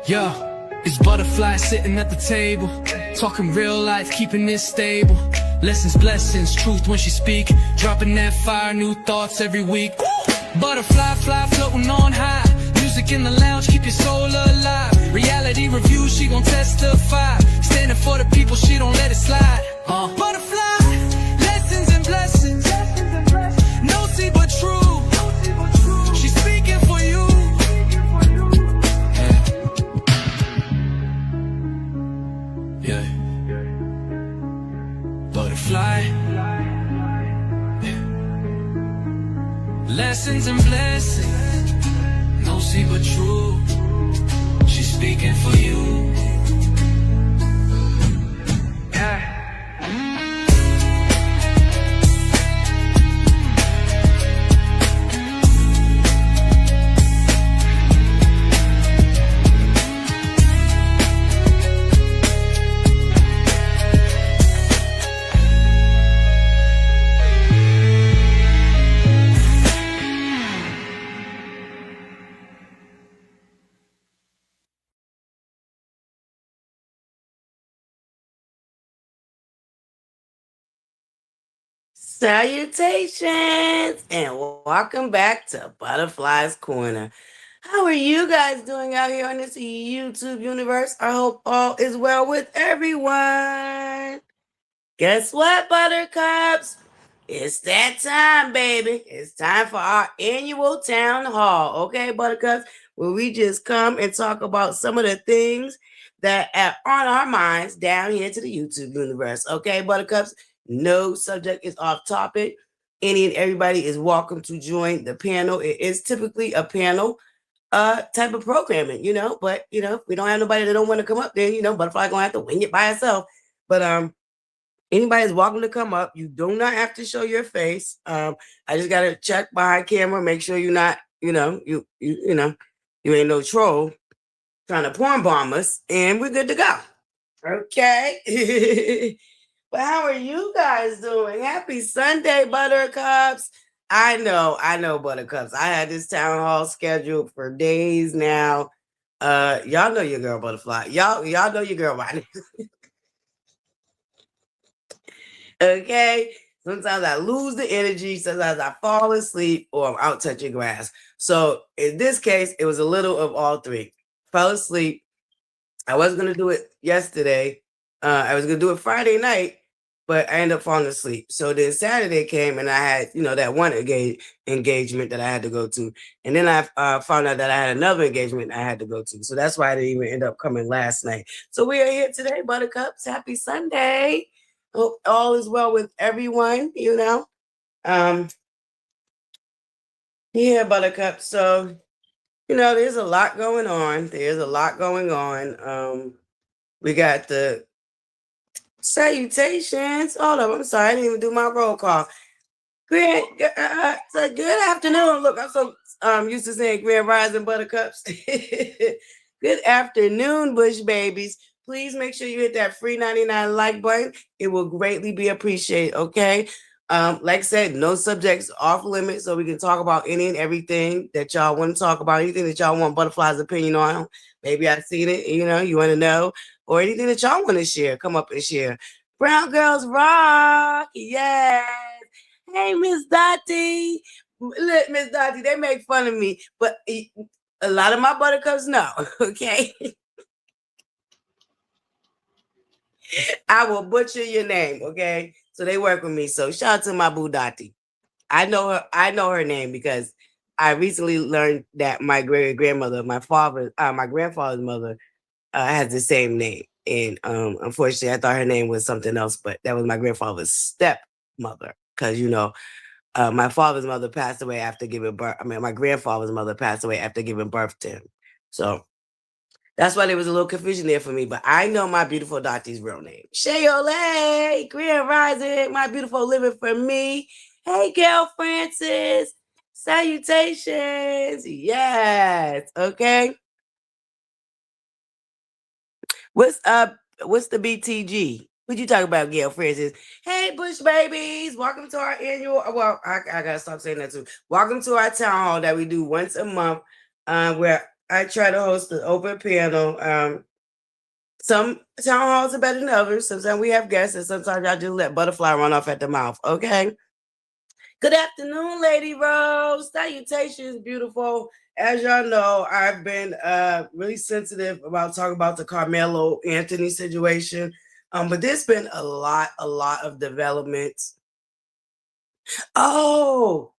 Yo, it's ButterFlii's sitting at the table, talking real life, keeping it stable. Lessons, blessings, truth when she speak, dropping that fire, new thoughts every week. Butterfly, fly, floating on high. Music in the lounge, keep your soul alive. Reality review, she gon' testify. Standing for the people, she don't let it slide. Butterfly, lessons and blessings. No see but true. She's speaking for you. Yeah. Butterfly. Yeah. Lessons and blessings. No see but true. She's speaking for you. Yeah. Salutations and welcome back to ButterFlii's Corner. How are you guys doing out here on this YouTube universe? I hope all is well with everyone. Guess what, Buttercups? It's that time, baby. It's time for our annual town hall, okay, Buttercups? Where we just come and talk about some of the things that are on our minds down here to the YouTube universe, okay, Buttercups? No subject is off topic. Any and everybody is welcome to join the panel. It is typically a panel type of programming, but if we don't have nobody that don't want to come up, then Butterfly gonna have to wing it by herself. But anybody's welcome to come up. You do not have to show your face. I just gotta check behind camera, make sure you're not, you ain't no troll trying to porn bomb us, and we're good to go. Okay. But how are you guys doing? Happy Sunday, Buttercups. I know, Buttercups. I had this town hall scheduled for days now. Y'all know your girl Butterfly. Y'all know your girl by now. Okay. Sometimes I lose the energy. Sometimes I fall asleep or I'm out touching grass. So in this case, it was a little of all three. Fell asleep. I wasn't going to do it yesterday. I was going to do it Friday night, but I ended up falling asleep. So then Saturday came and I had, that one engagement that I had to go to. And then I found out that I had another engagement I had to go to. So that's why I didn't even end up coming last night. So we are here today, Buttercups. Happy Sunday. Hope all is well with everyone, Yeah, Buttercup. So, there's a lot going on. We got the salutations. Hold up, I'm sorry, I didn't even do my roll call. Good afternoon. Look, I'm so used to saying Grand Rising, Buttercups. Good afternoon, Bush babies. Please make sure you hit that free 99 like button. It will greatly be appreciated, okay? Like I said, no subjects off limits, so we can talk about any and everything that y'all want to talk about, anything that y'all want ButterFlii's opinion on. Maybe I've seen it, you want to know, or anything that y'all want to share, come up and share. Brown Girls Rock, yes. Hey, Miss Dottie. Look, Miss Dottie, they make fun of me, but a lot of my Buttercups know, okay? I will butcher your name, okay? So they work with me. So shout out to my boo Dottie. I know her name because I recently learned that my great-grandmother, my grandfather's mother, has the same name. And unfortunately, I thought her name was something else, but that was my grandfather's stepmother. Because, my father's mother passed away after giving birth. My grandfather's mother passed away after giving birth to him. So that's why there was a little confusion there for me. But I know my beautiful Dottie's real name. Shayole, Grand Rising, my beautiful living for me. Hey, Gail Francis. Salutations. Yes. Okay. What's up? What's the BTG? What you talking about, Gail Francis? Hey, Bush babies. Welcome to our annual. Well, I got to stop saying that too. Welcome to our town hall that we do once a month where I try to host an open panel. Some town halls are better than others. Sometimes we have guests, and sometimes I just let ButterFlii's run off at the mouth. Okay. Good afternoon, Lady Rose. Salutations, beautiful. As y'all know, I've been really sensitive about talking about the Carmelo Anthony situation. But there's been a lot of developments. Oh,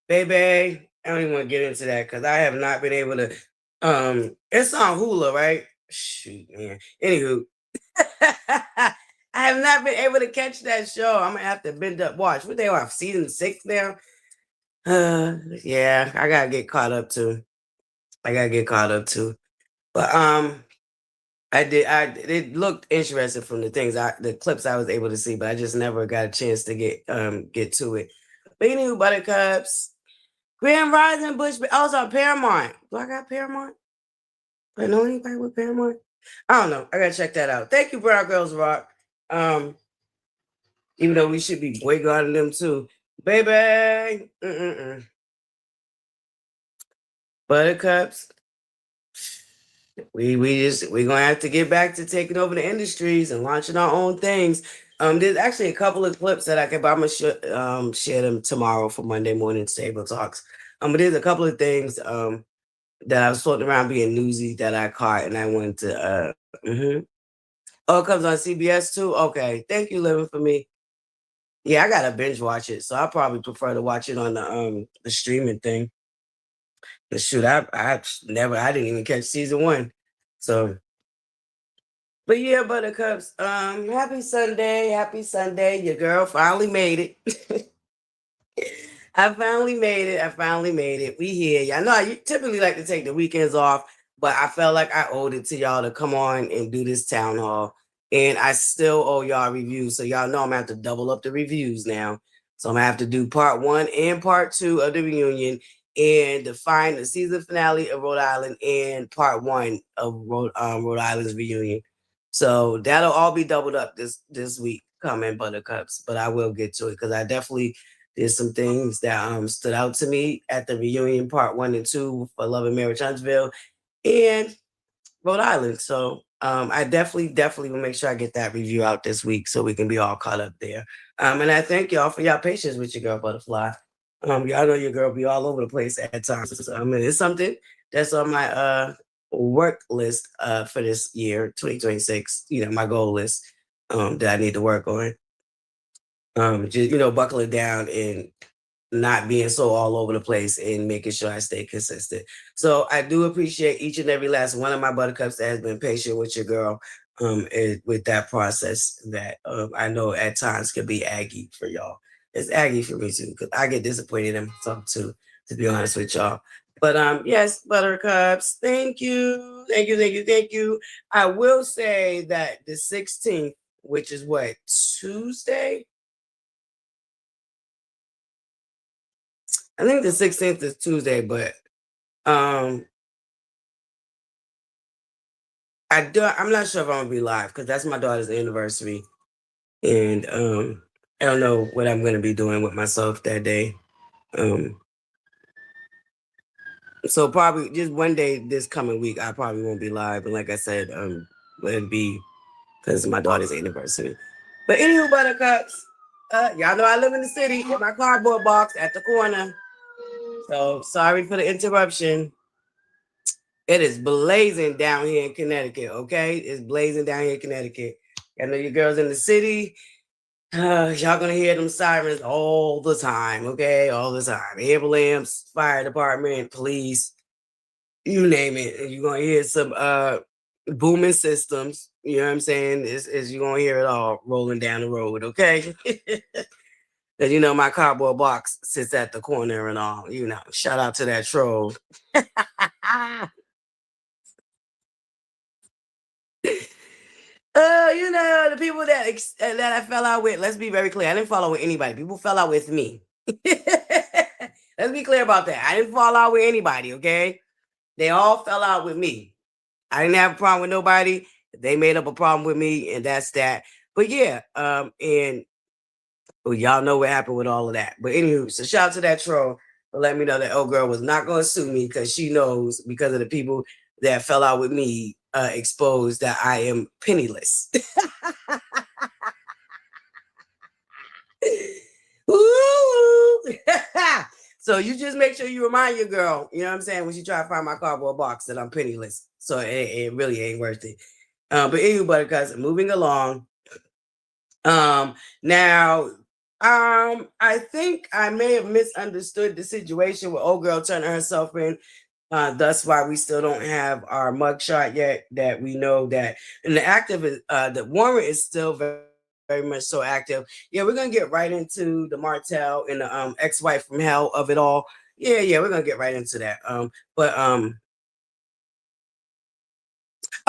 baby, I don't even want to get into that because I have not been able to. It's on Hulu, right? Shoot, man. Anywho, I have not been able to catch that show. I'm gonna have to bend up watch. What they are, season 6 now? Yeah, I gotta get caught up too. But it looked interesting from the clips I was able to see, but I just never got a chance to get to it. But anywho, Buttercups, Grand Rising Bush, also Paramount. Do I got Paramount? Do I know anybody with Paramount? I don't know. I gotta check that out. Thank you, Brown Girls Rock. Even though we should be boycotting them too, baby. Buttercups. We're gonna have to get back to taking over the industries and launching our own things. There's actually a couple of clips that I can, but I'm gonna share them tomorrow for Monday morning table talks. But there's a couple of things that I was floating around being newsy that I caught, and I wanted to. Oh, it comes on CBS too. Okay, thank you, living for me. Yeah, I gotta binge watch it, so I probably prefer to watch it on the streaming thing. But shoot, I didn't even catch season 1, so. But yeah, Buttercups, happy Sunday. Your girl finally made it. I finally made it. We here. Y'all know I typically like to take the weekends off, but I felt like I owed it to y'all to come on and do this town hall. And I still owe y'all reviews. So y'all know I'm gonna have to double up the reviews now. So I'm gonna have to do part 1 and part 2 of the reunion and define the season finale of Rhode Island and part 1 of Rhode Island's reunion. So that'll all be doubled up this week coming, Buttercups. But I will get to it because I definitely there's some things that stood out to me at the reunion part 1 and 2 for Love and Marriage Huntsville and Rhode Island. So I definitely will make sure I get that review out this week so we can be all caught up there. And I thank y'all for y'all patience with your girl Butterfly. Y'all know your girl be all over the place at times. So, it's something that's on my work list for this year, 2026. My goal list that I need to work on. Just buckling down and not being so all over the place and making sure I stay consistent. So I do appreciate each and every last one of my Buttercups that has been patient with your girl with that process that I know at times can be aggy for y'all. It's aggy for me too because I get disappointed in myself too, to be honest with y'all. But yes, Buttercups, thank you. I will say that the 16th, which is what, Tuesday? I think the 16th is Tuesday, but I'm not sure if I'm gonna be live because that's my daughter's anniversary. And I don't know what I'm gonna be doing with myself that day. So probably just one day this coming week, I probably won't be live. And like I said, it'll be because it's my daughter's anniversary. But anywho, Buttercups, y'all know I live in the city with my cardboard box at the corner. So sorry for the interruption. It is blazing down here in Connecticut, okay? It's blazing down here in Connecticut. I know your girls in the city. Y'all gonna hear them sirens all the time, okay? All the time. Ambulance, fire department, police, you name it. And you're gonna hear some booming systems. You know what I'm saying? Is you're gonna hear it all rolling down the road, okay? Because my cardboard box sits at the corner and all. Shout out to that troll. The people that I fell out with, let's be very clear. I didn't fall out with anybody. People fell out with me. Let's be clear about that. I didn't fall out with anybody, okay? They all fell out with me. I didn't have a problem with nobody. They made up a problem with me, and that's that. But yeah, and y'all know what happened with all of that. But anywho, so shout out to that troll. let me know that old girl was not going to sue me because she knows, because of the people that fell out with me, exposed that I am penniless. So you just make sure you remind your girl, you know what I'm saying, when she try to find my cardboard box, that I'm penniless. So it really ain't worth it. But anyway, Buttercups, moving along. Now, I think I may have misunderstood the situation with old girl turning herself in. That's why we still don't have our mugshot yet. That we know that, and the active is the warrant is still very, very much so active. Yeah, we're gonna get right into the Martell and the ex-wife from hell of it all. Yeah, we're gonna get right into that. But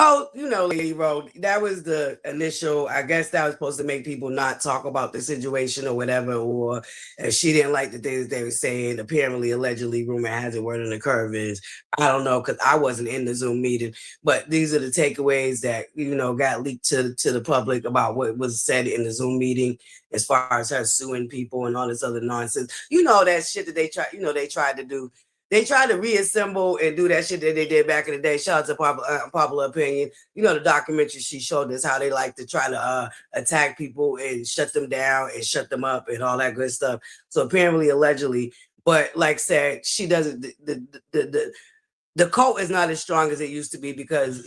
Oh, Lady Road, that was the initial, I guess that was supposed to make people not talk about the situation or whatever, or she didn't like the things they were saying. Apparently, allegedly, rumor has it, word on the curve is, I don't know, because I wasn't in the Zoom meeting, but these are the takeaways that, got leaked to the public about what was said in the Zoom meeting as far as her suing people and all this other nonsense. That shit that they tried to do. They tried to reassemble and do that shit that they did back in the day. Shout out to Popular Opinion. The documentary she showed us how they like to try to attack people and shut them down and shut them up and all that good stuff. So apparently, allegedly, but like I said, she doesn't. The cult is not as strong as it used to be because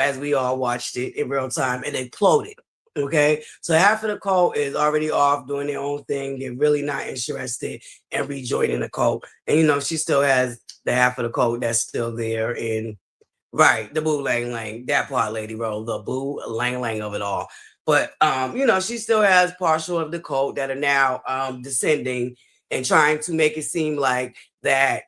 as we all watched it in real time, it imploded. Okay, so half of the cult is already off doing their own thing. They're really not interested in rejoining the cult. And she still has the half of the cult that's still there. And right, the boo lang lang, that part, Lady Roll, the boo lang lang of it all. But she still has partial of the cult that are now descending and trying to make it seem like that.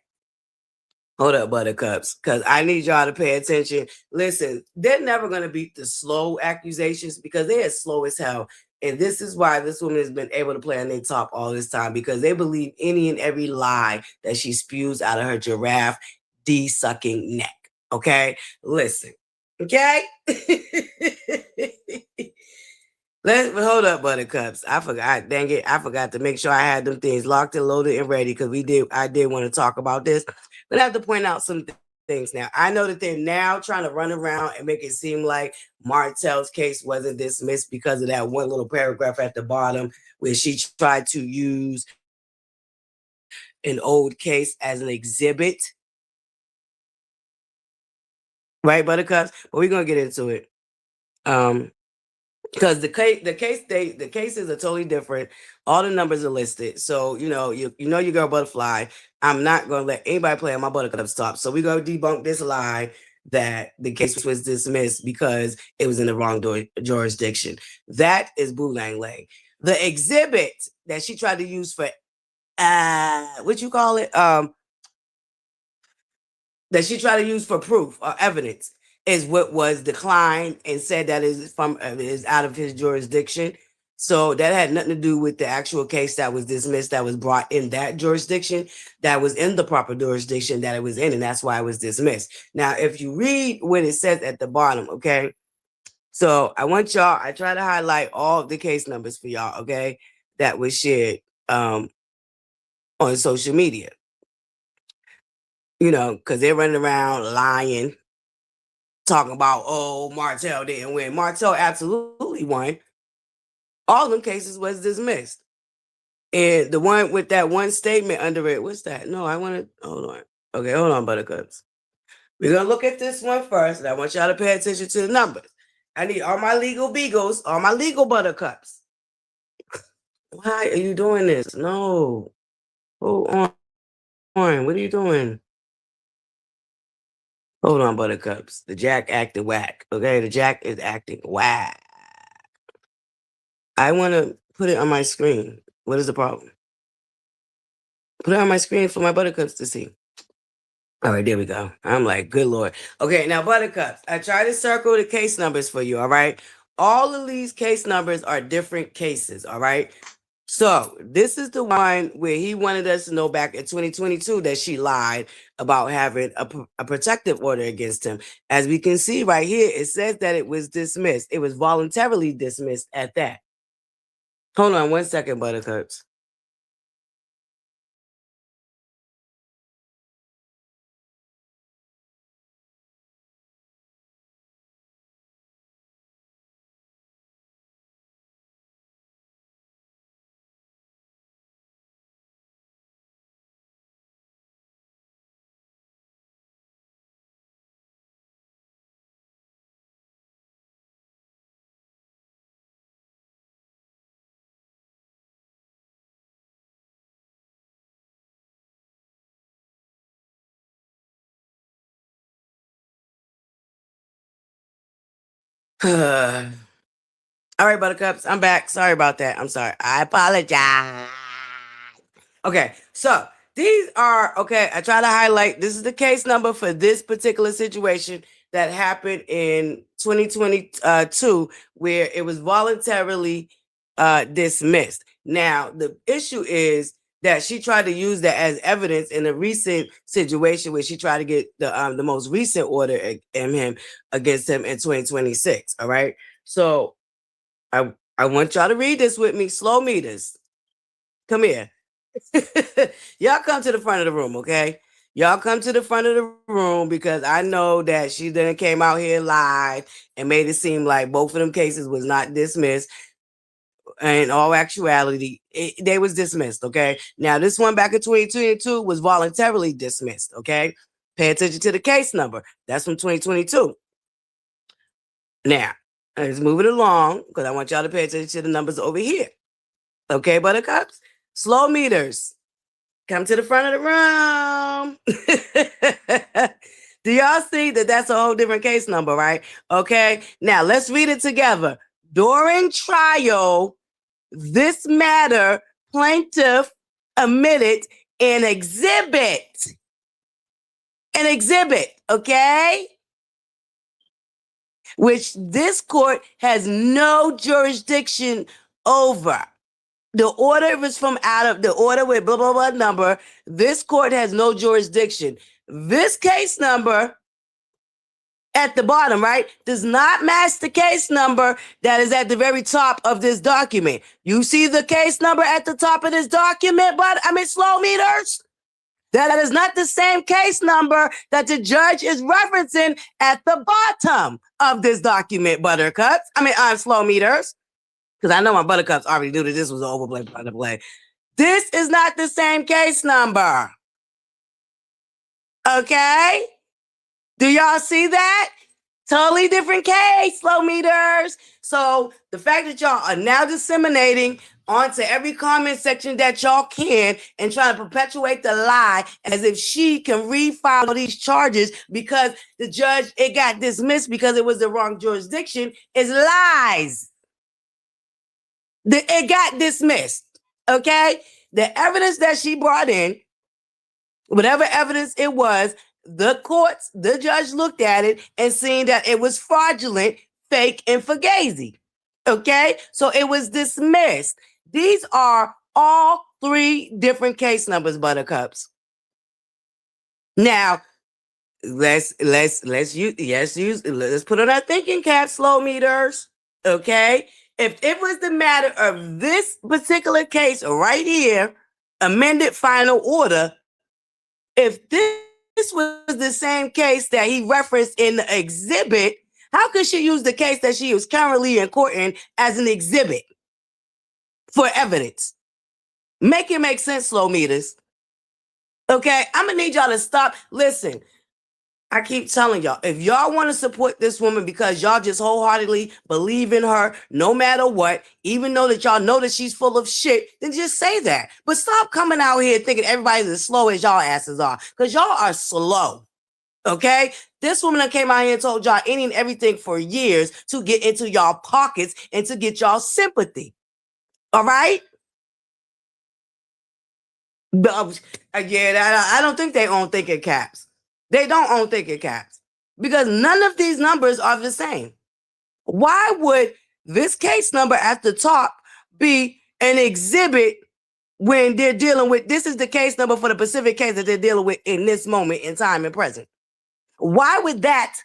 Hold up, Buttercups, because I need y'all to pay attention. Listen, they're never going to beat the slow accusations because they are slow as hell. And this is why this woman has been able to play on their top all this time, because they believe any and every lie that she spews out of her giraffe D-sucking neck. Okay? Listen. Okay? Hold up, Buttercups. I forgot. Dang it. I forgot to make sure I had them things locked and loaded and ready because I did want to talk about this. But I have to point out some things now. I know that they're now trying to run around and make it seem like Martell's case wasn't dismissed because of that one little paragraph at the bottom where she tried to use an old case as an exhibit. Right, Buttercups? But we're gonna get into it. Because the cases are totally different. All the numbers are listed. So you know your girl ButterFlii's. I'm not gonna let anybody play on my Buttercups top. So we're gonna debunk this lie that the case was dismissed because it was in the wrong jurisdiction. That is boo lang lang. The exhibit that she tried to use for what you call it? That she tried to use for proof or evidence is what was declined and said that is out of his jurisdiction. So that had nothing to do with the actual case that was dismissed, that was brought in that jurisdiction, that was in the proper jurisdiction that it was in, and that's why it was dismissed. Now, if you read what it says at the bottom, okay? So I want y'all, I try to highlight all of the case numbers for y'all, okay? That was shared on social media. Because they're running around lying, talking about, oh, Martell didn't win. Martell absolutely won. All of them cases was dismissed. And the one with that one statement under it, what's that? No, I want to, hold on. Okay, hold on, Buttercups. We're going to look at this one first, and I want y'all to pay attention to the numbers. I need all my legal beagles, all my legal Buttercups. Why are you doing this? No. Hold on. What are you doing? Hold on, Buttercups. The Jack acting whack. Okay, the Jack is acting whack. I want to put it on my screen. What is the problem? Put it on my screen for my Buttercups to see. All right, there we go. I'm like, good Lord. Okay, now Buttercups, I try to circle the case numbers for you, all right? All of these case numbers are different cases, all right? So this is the one where he wanted us to know back in 2022 that she lied about having a protective order against him. As we can see right here, it says that it was dismissed. It was voluntarily dismissed at that. Hold on one second, Buttercups. All right, Buttercups, I'm back. Sorry about that. I'm sorry. I apologize. Okay, so these are, okay, I try to highlight, this is the case number for this particular situation that happened in 2022 where it was voluntarily dismissed. Now, the issue is that she tried to use that as evidence in a recent situation where she tried to get the most recent order against him in 2026. All right. So I want y'all to read this with me. Slow meters. Come here. Y'all come to the front of the room, okay? Y'all come to the front of the room because I know that she then came out here live and made it seem like both of them cases was not dismissed. In all actuality, they was dismissed, okay? Now, this one back in 2022 was voluntarily dismissed, okay? Pay attention to the case number. That's from 2022. Now, let's move it along because I want y'all to pay attention to the numbers over here. Okay, Buttercups? Slow meters. Come to the front of the room. Do y'all see that that's a whole different case number, right? Okay, now let's read it together. During trial, this matter, plaintiff omitted an exhibit. An exhibit, okay? Which this court has no jurisdiction over. The order was from out of the order with blah, blah, blah number. This court has no jurisdiction. This case number at the bottom, right, does not match the case number that is at the very top of this document. You see the case number at the top of this document, slow meters? That is not the same case number that the judge is referencing at the bottom of this document, Buttercups. Slow meters. Because I know my Buttercups already knew that this was an overplay. This is not the same case number. Okay? Do y'all see that? Totally different case, slow meters. So the fact that y'all are now disseminating onto every comment section that y'all can and trying to perpetuate the lie as if she can refile these charges because the judge, it got dismissed because it was the wrong jurisdiction is lies. It got dismissed, okay? The evidence that she brought in, whatever evidence it was, the judge looked at it and seen that it was fraudulent, fake, and fugazi, okay? So it was dismissed. These are all three different case numbers, Buttercups. Now, let's put on our thinking cap, slow meters, okay? If it was the matter of this particular case right here, amended final order, if this was the same case that he referenced in the exhibit, how could she use the case that she was currently in court in as an exhibit for evidence? Make it make sense, slow meters. Okay, I'm gonna need y'all to stop. Listen, I keep telling y'all, if y'all want to support this woman because y'all just wholeheartedly believe in her, no matter what, even though that y'all know that she's full of shit, then just say that. But stop coming out here thinking everybody's as slow as y'all asses are, because y'all are slow. Okay? This woman that came out here and told y'all any and everything for years to get into y'all pockets and to get y'all sympathy. All right? I don't think they own thinking caps. They don't own thinking caps because none of these numbers are the same. Why would this case number at the top be an exhibit when they're dealing with, this is the case number for the specific case that they're dealing with in this moment in time and present? Why would that,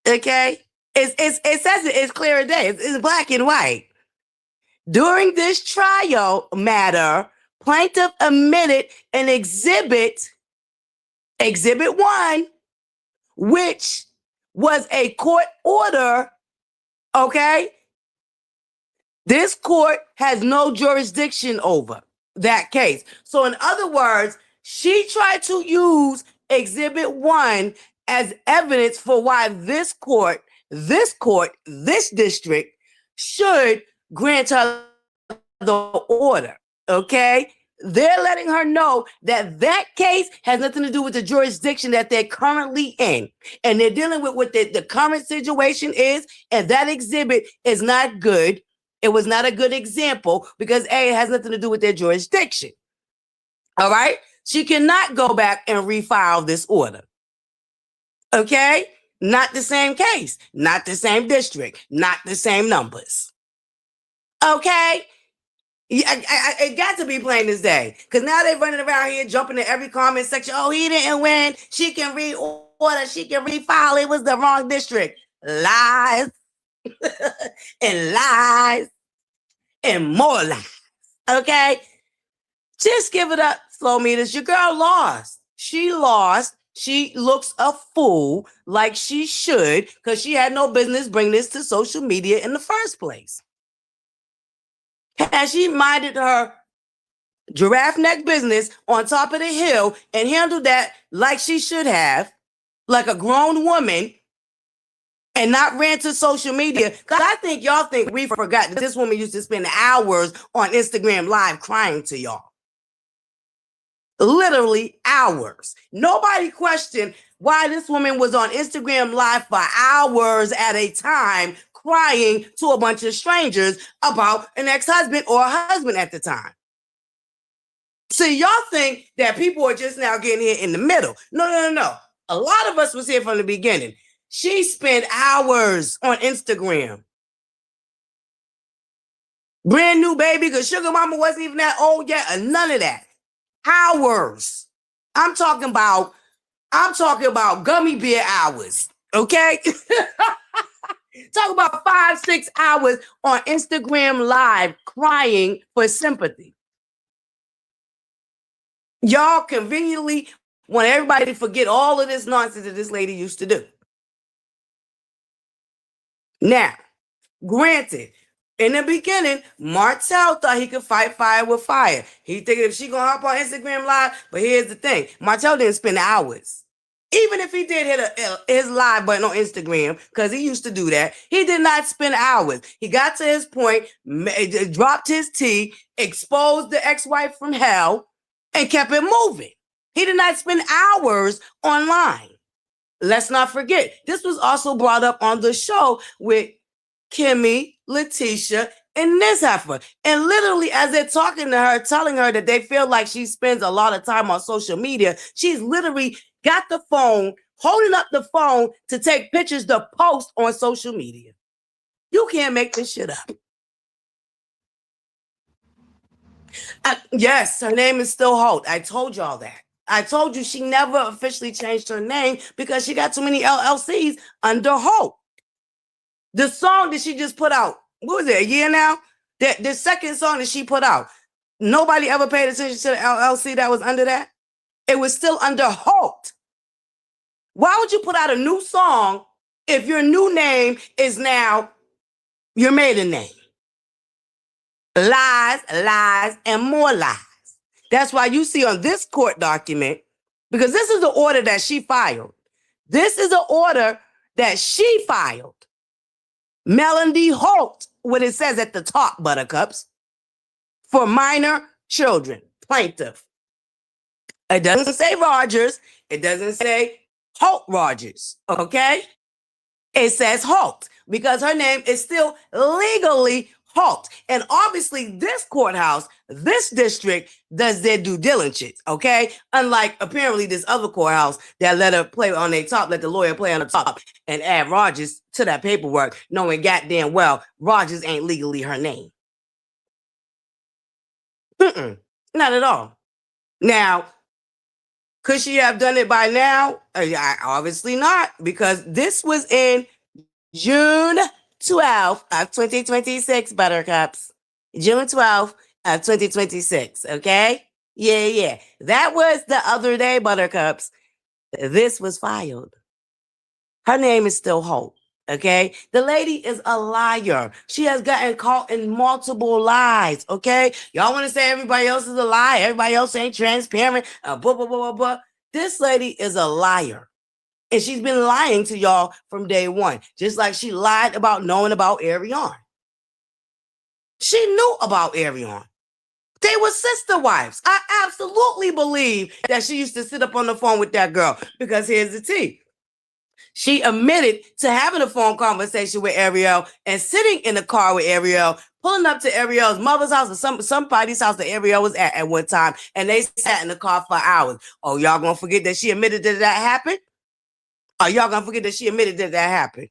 okay? It says it's clear as day. It's black and white. During this trial matter, plaintiff omitted an exhibit 1, which was a court order, okay? This court has no jurisdiction over that case. So in other words, she tried to use exhibit 1 as evidence for why this district should grant her the order, okay? they're letting her know that that case has nothing to do with the jurisdiction that they're currently in. And they're dealing with what the current situation is. And that exhibit is not good. It was not a good example because A, it has nothing to do with their jurisdiction. All right? She cannot go back and refile this order. Okay? Not the same case, not the same district, not the same numbers. Okay? It got to be plain as day. Because now they're running around here jumping in every comment section. Oh, he didn't win. She can reorder. She can refile. It was the wrong district. Lies. And lies. And more lies. Okay? Just give it up, slow meters. Your girl lost. She lost. She looks a fool like she should because she had no business bringing this to social media in the first place. Had she minded her giraffe neck business on top of the hill and handled that like she should have, like a grown woman, and not ran to social media, because I think y'all think we forgot that this woman used to spend hours on Instagram Live crying to y'all. Literally hours. Nobody questioned why this woman was on Instagram Live for hours at a time crying to a bunch of strangers about an ex-husband or a husband at the time. See, y'all think that people are just now getting here in the middle. No. A lot of us was here from the beginning. She spent hours on Instagram. Brand new baby, because Sugar Mama wasn't even that old yet, or none of that. Hours. I'm talking about gummy bear hours. Okay? Talk about 5-6 hours on Instagram Live crying for sympathy. Y'all conveniently want everybody to forget all of this nonsense that this lady used to do. Now, granted, in the beginning, Martell thought he could fight fire with fire. He thinking if she gonna hop on Instagram Live, but here's the thing. Martell didn't spend hours. Even if he did hit his live button on Instagram, because he used to do that, he did not spend hours. He got to his point, dropped his tea, exposed the ex-wife from hell, and kept it moving. He did not spend hours online. Let's not forget, this was also brought up on the show with Kimmy, Letitia, and this heifer. And literally, as they're talking to her, telling her that they feel like she spends a lot of time on social media, she's literally got the phone, holding up the phone to take pictures to post on social media. You can't make this shit up. Yes, her name is still Holt. I told y'all that. I told you she never officially changed her name because she got too many LLCs under Holt. The song that she just put out, what was it, a year now? The second song that she put out, nobody ever paid attention to the LLC that was under that. It was still under Holt. Why would you put out a new song if your new name is now your maiden name? Lies, lies, and more lies. That's why you see on this court document, because this is the order that she filed. This is the order that she filed. Melody Holt, what it says at the top, Buttercups, for minor children, plaintiff. It doesn't say Rogers. It doesn't say Holt Rogers, okay? It says Holt because her name is still legally Holt. And obviously this courthouse, this district does their due diligence, okay? Unlike apparently this other courthouse that let her play on their top, let the lawyer play on the top and add Rogers to that paperwork, knowing goddamn well Rogers ain't legally her name. Not at all. Now, could she have done it by now? Obviously not, because this was in June 12th of 2026, Buttercups. June 12th of 2026, okay? Yeah. That was the other day, Buttercups. This was filed. Her name is still Holt, okay? The lady is a liar. She has gotten caught in multiple lies, okay? Y'all want to say everybody else is a liar, everybody else ain't transparent, This lady is a liar. And she's been lying to y'all from day one, just like she lied about knowing about Arion. She knew about Arion. They were sister wives. I absolutely believe that she used to sit up on the phone with that girl, because here's the tea. She admitted to having a phone conversation with Ariel and sitting in the car with Ariel, pulling up to Ariel's mother's house or somebody's house that Ariel was at one time, and they sat in the car for hours. Oh, y'all gonna forget that she admitted that happened? Are y'all gonna forget that she admitted that happened?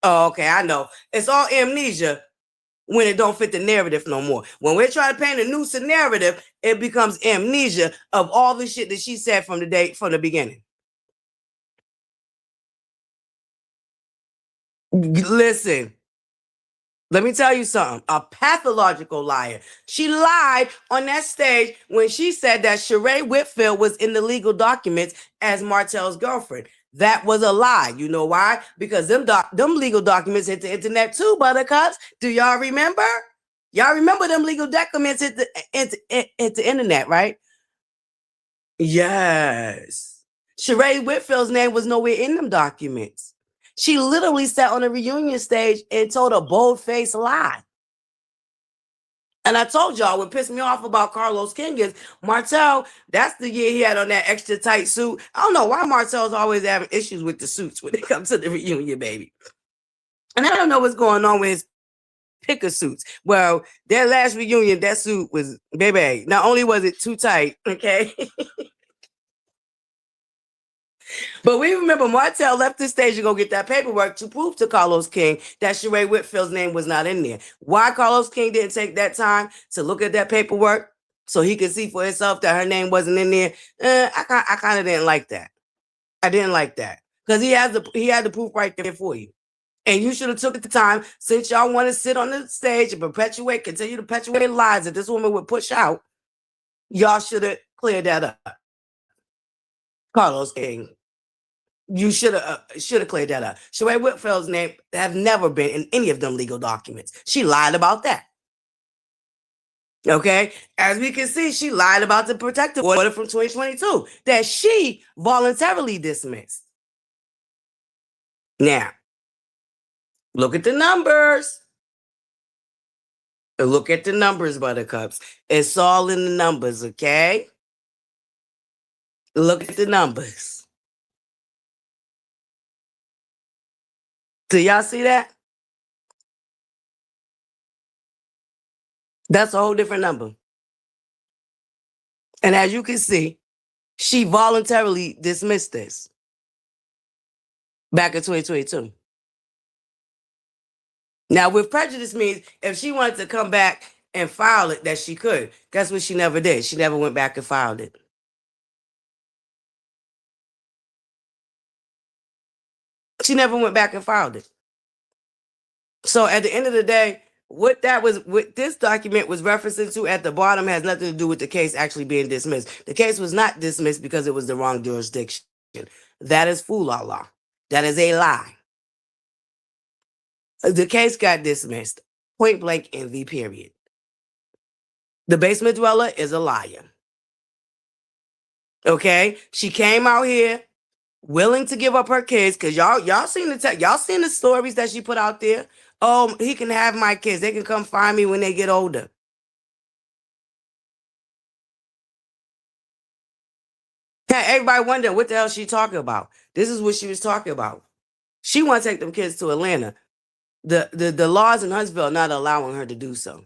Oh, okay, I know. It's all amnesia when it don't fit the narrative no more. When we're trying to paint a new narrative, it becomes amnesia of all the shit that she said from the beginning. Listen, let me tell you something. A pathological liar. She lied on that stage when she said that Sheree Whitfield was in the legal documents as Martell's girlfriend. That was a lie. You know why? Because them legal documents hit the internet too, Buttercups. Do y'all remember? Y'all remember them legal documents hit the internet, right? Yes. Sheree Whitfield's name was nowhere in them documents. She literally sat on a reunion stage and told a bold-faced lie. And I told y'all what pissed me off about Carlos King is Martell, that's the year he had on that extra tight suit. I don't know why Martell's always having issues with the suits when it comes to the reunion, baby. And I don't know what's going on with his picker suits. Well, their last reunion, that suit was, baby, not only was it too tight, okay? But we remember Martell left the stage to go get that paperwork to prove to Carlos King that Sheree Whitfield's name was not in there. Why Carlos King didn't take that time to look at that paperwork so he could see for himself that her name wasn't in there? I kind of didn't like that. I didn't like that because he had the proof right there for you. And you should have took the time, since y'all want to sit on the stage and continue to perpetuate lies that this woman would push out. Y'all should have cleared that up. Carlos King. You should have cleared that up. Sheree Whitfield's name have never been in any of them legal documents. She lied about that. Okay? As we can see, she lied about the protective order from 2022 that she voluntarily dismissed. Now, look at the numbers. Look at the numbers, Buttercups. It's all in the numbers, okay? Look at the numbers. Do y'all see that? That's a whole different number. And as you can see, she voluntarily dismissed this back in 2022. Now, with prejudice means if she wanted to come back and file it, that she could. Guess what she never did? She never went back and filed it. She never went back and filed it. So at the end of the day, what this document was referencing to at the bottom has nothing to do with the case actually being dismissed. The case was not dismissed because it was the wrong jurisdiction. That is fool-la-la. That is a lie. The case got dismissed. Point blank, NV, period. The basement dweller is a liar. Okay? She came out here willing to give up her kids, because y'all seen the stories that she put out there. Oh, he can have my kids. They can come find me when they get older. Everybody wonder what the hell she talking about. This is what she was talking about. She want to take them kids to Atlanta. The laws in Huntsville are not allowing her to do so.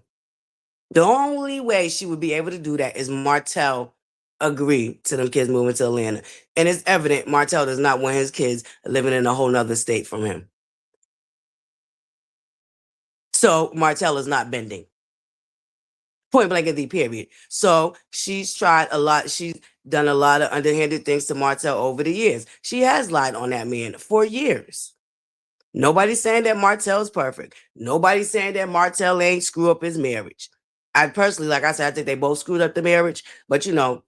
The only way she would be able to do that is Martell agree to them kids moving to Atlanta. And it's evident Martell does not want his kids living in a whole nother state from him. So Martell is not bending. Point blank, the period. So she's tried a lot. She's done a lot of underhanded things to Martell over the years. She has lied on that man for years. Nobody's saying that Martell's perfect. Nobody's saying that Martell ain't screw up his marriage. I personally, like I said, I think they both screwed up the marriage. But, you know,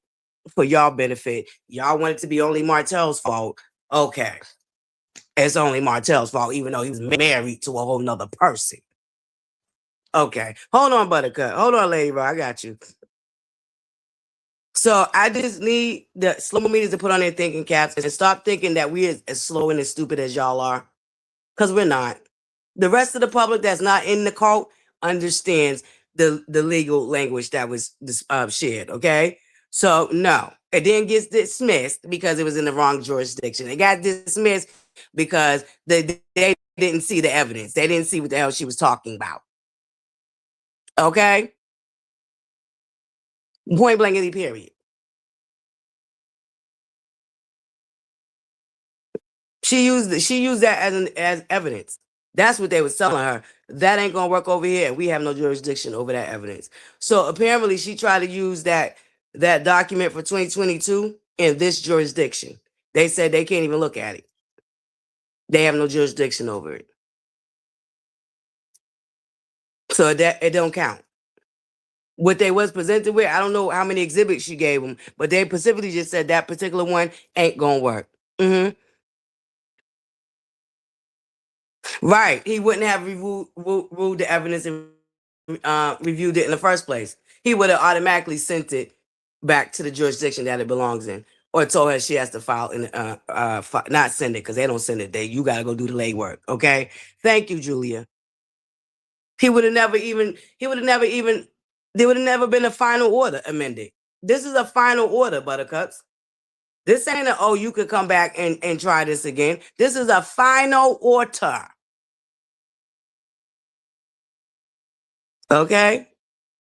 for y'all benefit, y'all want it to be only Martell's fault. Okay. It's only Martell's fault, even though he was married to a whole nother person. Okay. Hold on, Buttercup. Hold on, Lady Rock. I got you. So I just need the slow meters to put on their thinking caps and stop thinking that we're as slow and as stupid as y'all are. Because we're not. The rest of the public that's not in the cult understands the legal language that was shared. Okay, so no, it then gets dismissed because it was in the wrong jurisdiction. It got dismissed because they didn't see the evidence. They didn't see what the hell she was talking about. Okay, point blankly, period. She used that as evidence. That's what they was telling her. That ain't gonna work over here, and we have no jurisdiction over that evidence. So apparently, she tried to use that document for 2022 in this jurisdiction. They said they can't even look at it. They have no jurisdiction over it. So that it don't count. What they was presented with, I don't know how many exhibits she gave them, but they specifically just said that particular one ain't gonna work. Right. He wouldn't have ruled the evidence and reviewed it in the first place. He would have automatically sent it back to the jurisdiction that it belongs in, or told her she has to file in not send it because they don't send it. You got to go do the legwork. Okay. Thank you, Julia. He would have never even. There would have never been a final order amended. This is a final order, Buttercups. This ain't you could come back and try this again. This is a final order. Okay?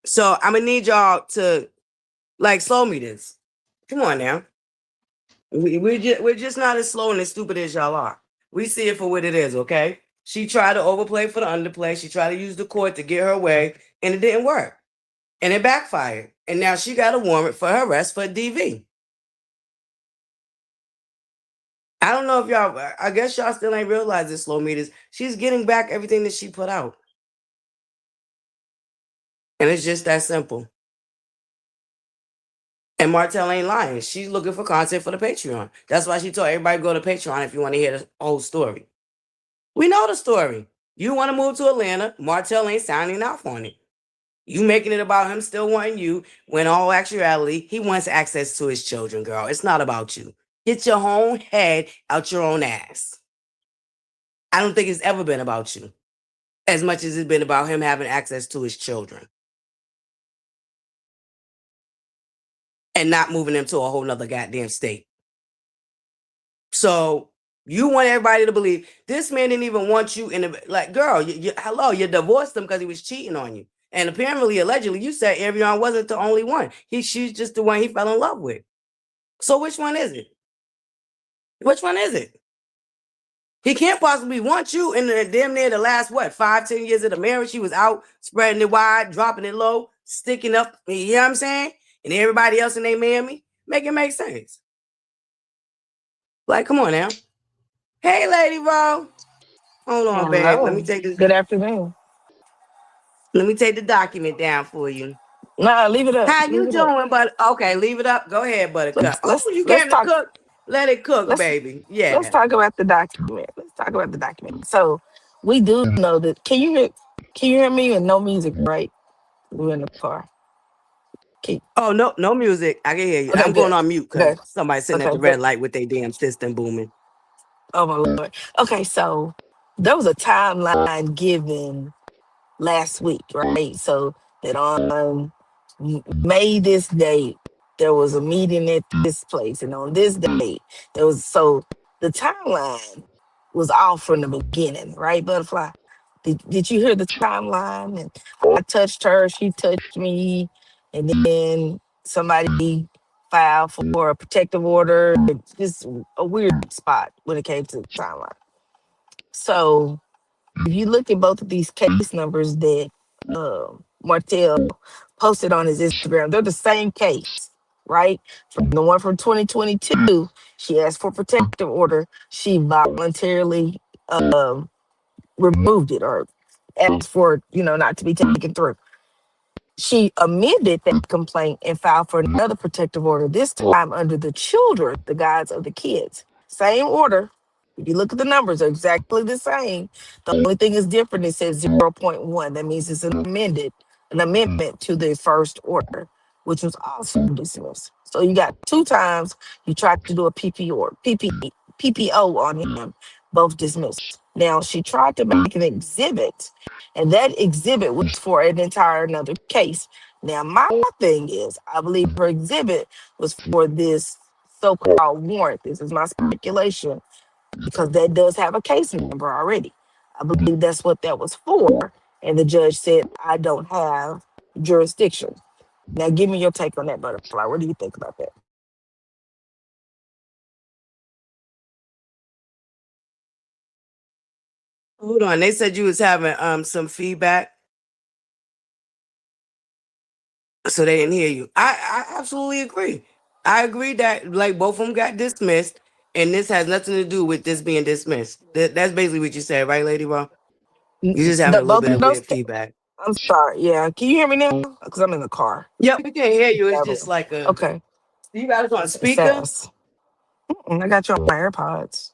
So I'm gonna need y'all to slow me this. Come on now. We're just not as slow and as stupid as y'all are. We see it for what it is, okay? She tried to overplay for the underplay. She tried to use the court to get her way, and it didn't work. And it backfired. And now she got a warrant for her arrest for DV. I don't know if y'all, I guess y'all still ain't realized this, slow meters. She's getting back everything that she put out. And it's just that simple. And Martell ain't lying. She's looking for content for the Patreon. That's why she told everybody go to Patreon if you want to hear the whole story. We know the story. You want to move to Atlanta. Martell ain't signing off on it. You making it about him still wanting you when all actuality, he wants access to his children, girl. It's not about you. Get your own head out your own ass. I don't think it's ever been about you as much as it's been about him having access to his children and not moving them to a whole nother goddamn state. So you want everybody to believe this man didn't even want you in the girl. Hello, you divorced him because he was cheating on you, and apparently, allegedly, you said Arion wasn't the only one. She's just the one he fell in love with. So which one is it? Which one is it? He can't possibly want you in the damn near the last 5-10 years of the marriage. He was out spreading it wide, dropping it low, sticking up. You know what I'm saying? And everybody else in their Miami, make it make sense. Like, come on now. Hey, Lady Ro. Hold on, babe. Let me take this. Good afternoon. Let me take the document down for you. Nah, leave it up. How you doing, but okay, leave it up. Go ahead, Buttercup. You came to cook. Let it cook, baby. Yeah. Let's talk about the document. So we do know that. Can you hear me with no music, right? We're in the car. Oh, no music. I can hear you. Okay, I'm going on mute because somebody's sitting at the red good. light with their damn system booming. Oh my Lord. Okay, so there was a timeline given last week, right? So that on May this date, there was a meeting at this place, and on this date, there was the timeline was off from the beginning, right, Butterfly? Did you hear the timeline? And I touched her, she touched me, and then somebody filed for a protective order. Just a weird spot when it came to the timeline. So if you look at both of these case numbers that Martell posted on his Instagram, they're the same case, right? From the one from 2022, she asked for protective order. She voluntarily removed it or asked for not to be taken through. She amended that complaint and filed for another protective order, this time under the children, the guides of the kids. Same order. If you look at the numbers, they're exactly the same. The only thing is different. It says 0.1. That means it's an amendment to the first order, which was also dismissed. So you got 2 times you tried to do a PPO on him, both dismissed. Now she tried to make an exhibit, and that exhibit was for an entire another case. Now my thing is, I believe her exhibit was for this so-called warrant. This is my speculation because that does have a case number already. I believe that's what that was for, and the judge said I don't have jurisdiction. Now give me your take on that, Butterfly. What do you think about that? Hold on. They said you was having some feedback, so they didn't hear you. I absolutely agree. I agree that like both of them got dismissed, and this has nothing to do with this being dismissed. That's basically what you said, right, Lady Raw? You just having The a little both bit of of those weird feedback. I'm sorry. Yeah. Can you hear me now? Because I'm in the car. Yep, we can hear you. It's just Traveling. like a Okay. you got us on It's speaker. fast. I got you on my AirPods.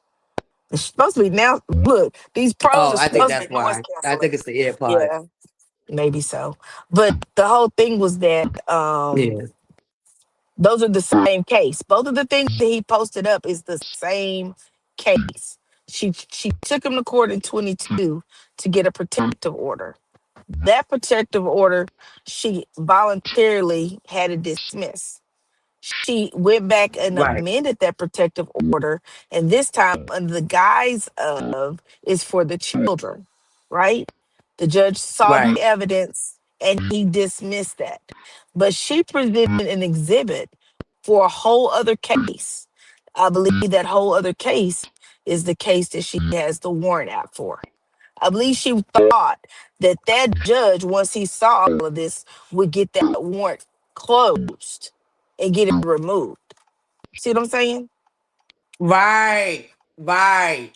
It's supposed to be now. Look, these pros Oh, are I think supposed to that's be noise why. I canceling. think it's the AirPods. Yeah, maybe so. But the whole thing was that Yeah. those are the same case. Both of the things that he posted up is the same case. She took him to court in 22 to get a protective order. That protective order, she voluntarily had it dismissed. She went back and Right. amended that protective order, and this time under the guise of is for the children, right? The judge saw the Right. evidence and he dismissed that. But she presented an exhibit for a whole other case. I believe that whole other case is the case that she has the warrant out for. I believe she thought that that judge, once he saw all of this, would get that warrant closed and get it removed. See what I'm saying? Right. Right.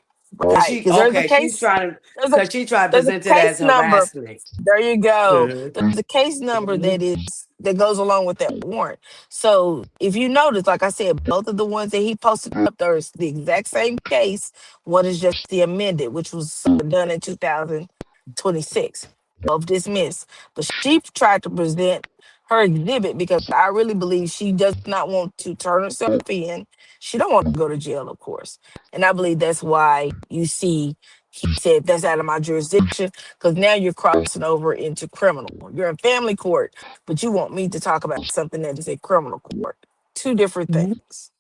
Cause Right. she Because okay, she's trying to there's a cause she tried to there's a present it as case number. harassment. There you go. Mhm. There's a case number Mhm. that goes along with that warrant. So if you notice, like I said, both of the ones that he posted up there is the exact same case. One is just the amended, which was done in 2026. Both dismissed. But she tried to present her exhibit because I really believe she does not want to turn herself in. She don't want to go to jail, of course. And I believe that's why you see he said that's out of my jurisdiction because now you're crossing over into criminal. You're in family court, but you want me to talk about something that is a criminal court. Two different things.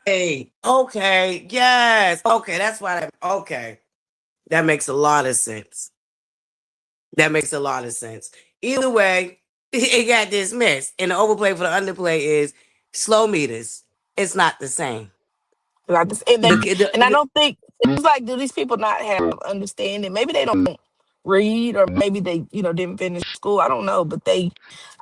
Hey, okay, yes, okay, that's why okay. That makes a lot of sense. That makes a lot of sense. Either way, it got dismissed. And the overplay for the underplay is slow meters. It's not the same. And I just, and, they, and I The, don't think it's like, do these people not have understanding? Maybe they don't read, or maybe they, didn't finish school. I don't know, but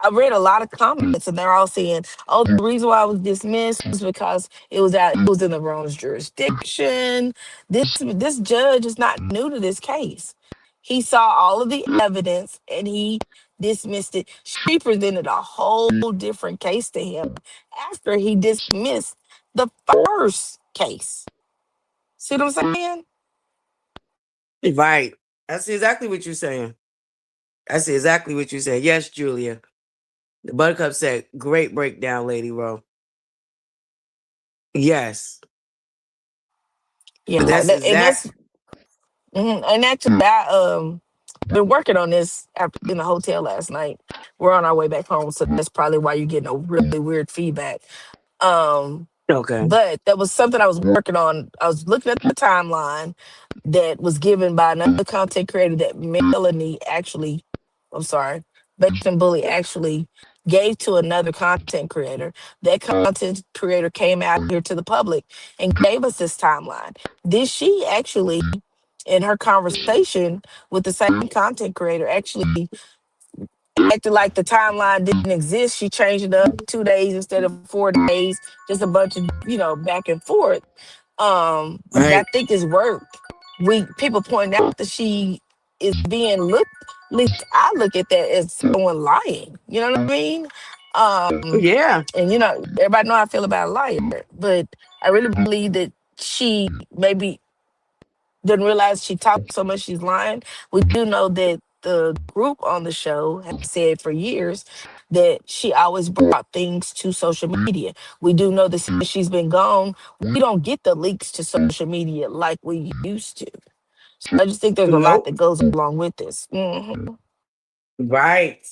I read a lot of comments, and they're all saying, "Oh, the reason why I was dismissed was because it was in the wrong jurisdiction. This judge is not new to this case. He saw all of the evidence and he dismissed it. She presented a whole different case to him after he dismissed the first case. See what I'm saying? right. I see exactly what you're saying. I see exactly what you're saying. Yes, Julia. The Buttercup said, great breakdown, Lady Rowe. Yes. Yeah, That's and exact. and actually, I been working on this after in the hotel last night. We're on our way back home, so that's probably why you're getting a really weird feedback. Um, Okay. but that was something I was working on. I was looking at the timeline that was given by another content creator that Melanie actually, I'm sorry, Based and Bully actually gave to another content creator. That content creator came out here to the public and gave us this timeline. Did she actually, in her conversation with the same content creator, actually acted like the timeline didn't exist? She changed it up 2 days instead of 4 days, just a bunch of, back and forth. But I Right. think it's work. People point out that she is being looked. At least I look at that as someone lying. You know what I mean? Yeah. And everybody know how I feel about a liar, but I really believe that she maybe didn't realize she talked so much she's lying. We do know that the group on the show has said for years that she always brought things to social media. We do know that since she's been gone, we don't get the leaks to social media like we used to. So I just think there's a lot that Nope. goes along with this. Right.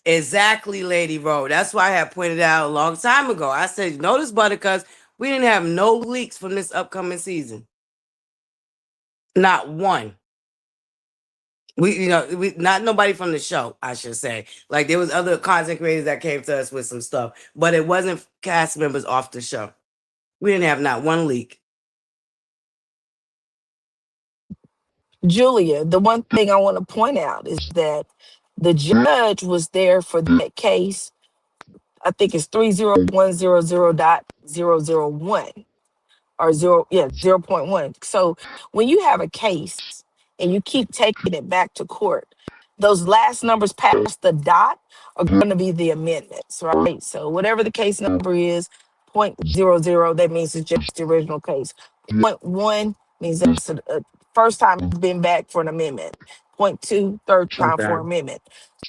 Exactly, Lady Road. That's why I had pointed out a long time ago. I said, notice, Buttercups, we didn't have no leaks from this upcoming season. Not one. We not nobody from the show, I should say. Like there was other content creators that came to us with some stuff, but it wasn't cast members off the show. We didn't have not one leak. Julia, the one thing I want to point out is that the judge was there for that case. I think it's 30100.001 or 0.1. So when you have a case and you keep taking it back to court, those last numbers past the dot are going to be the amendments, right? So whatever the case number is, 0.00, that means it's just the original case. 0.1 means that's a first time it's been back for an amendment. 0.2, third time Okay. for amendment.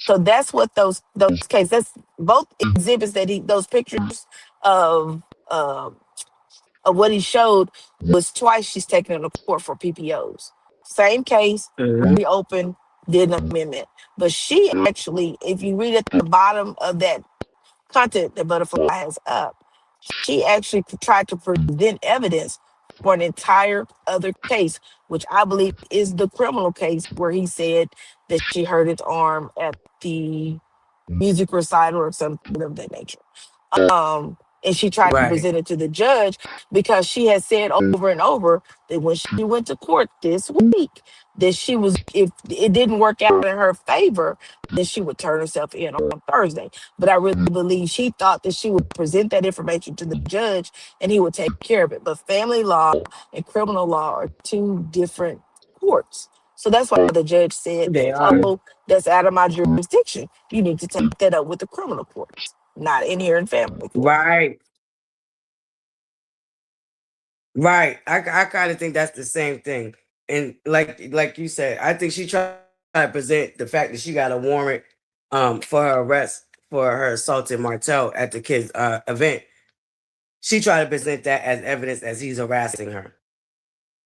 So that's what those cases, that's both exhibits that those pictures of what he showed was twice she's taken it to court for PPOs. Same case, Mhm. reopened, did an amendment. But she actually, if you read at the bottom of that content that Butterfly has up, she actually tried to present evidence for an entire other case, which I believe is the criminal case where he said that she hurt his arm at the music recital or something of that nature. And she tried to Right. present it to the judge because she had said over and over that when she went to court this week, that she was, if it didn't work out in her favor, then she would turn herself in on Thursday. But I really believe she thought that she would present that information to the judge and he would take care of it. But family law and criminal law are two different courts. So that's why the judge said, They are. oh, that's out of my jurisdiction. You need to take that up with the criminal courts, not in here in family court. Right. Right. I kind of think that's the same thing. And like you said, I think she tried to present the fact that she got a warrant for her arrest for her assaulting Martell at the kids event. She tried to present that as evidence as he's harassing her.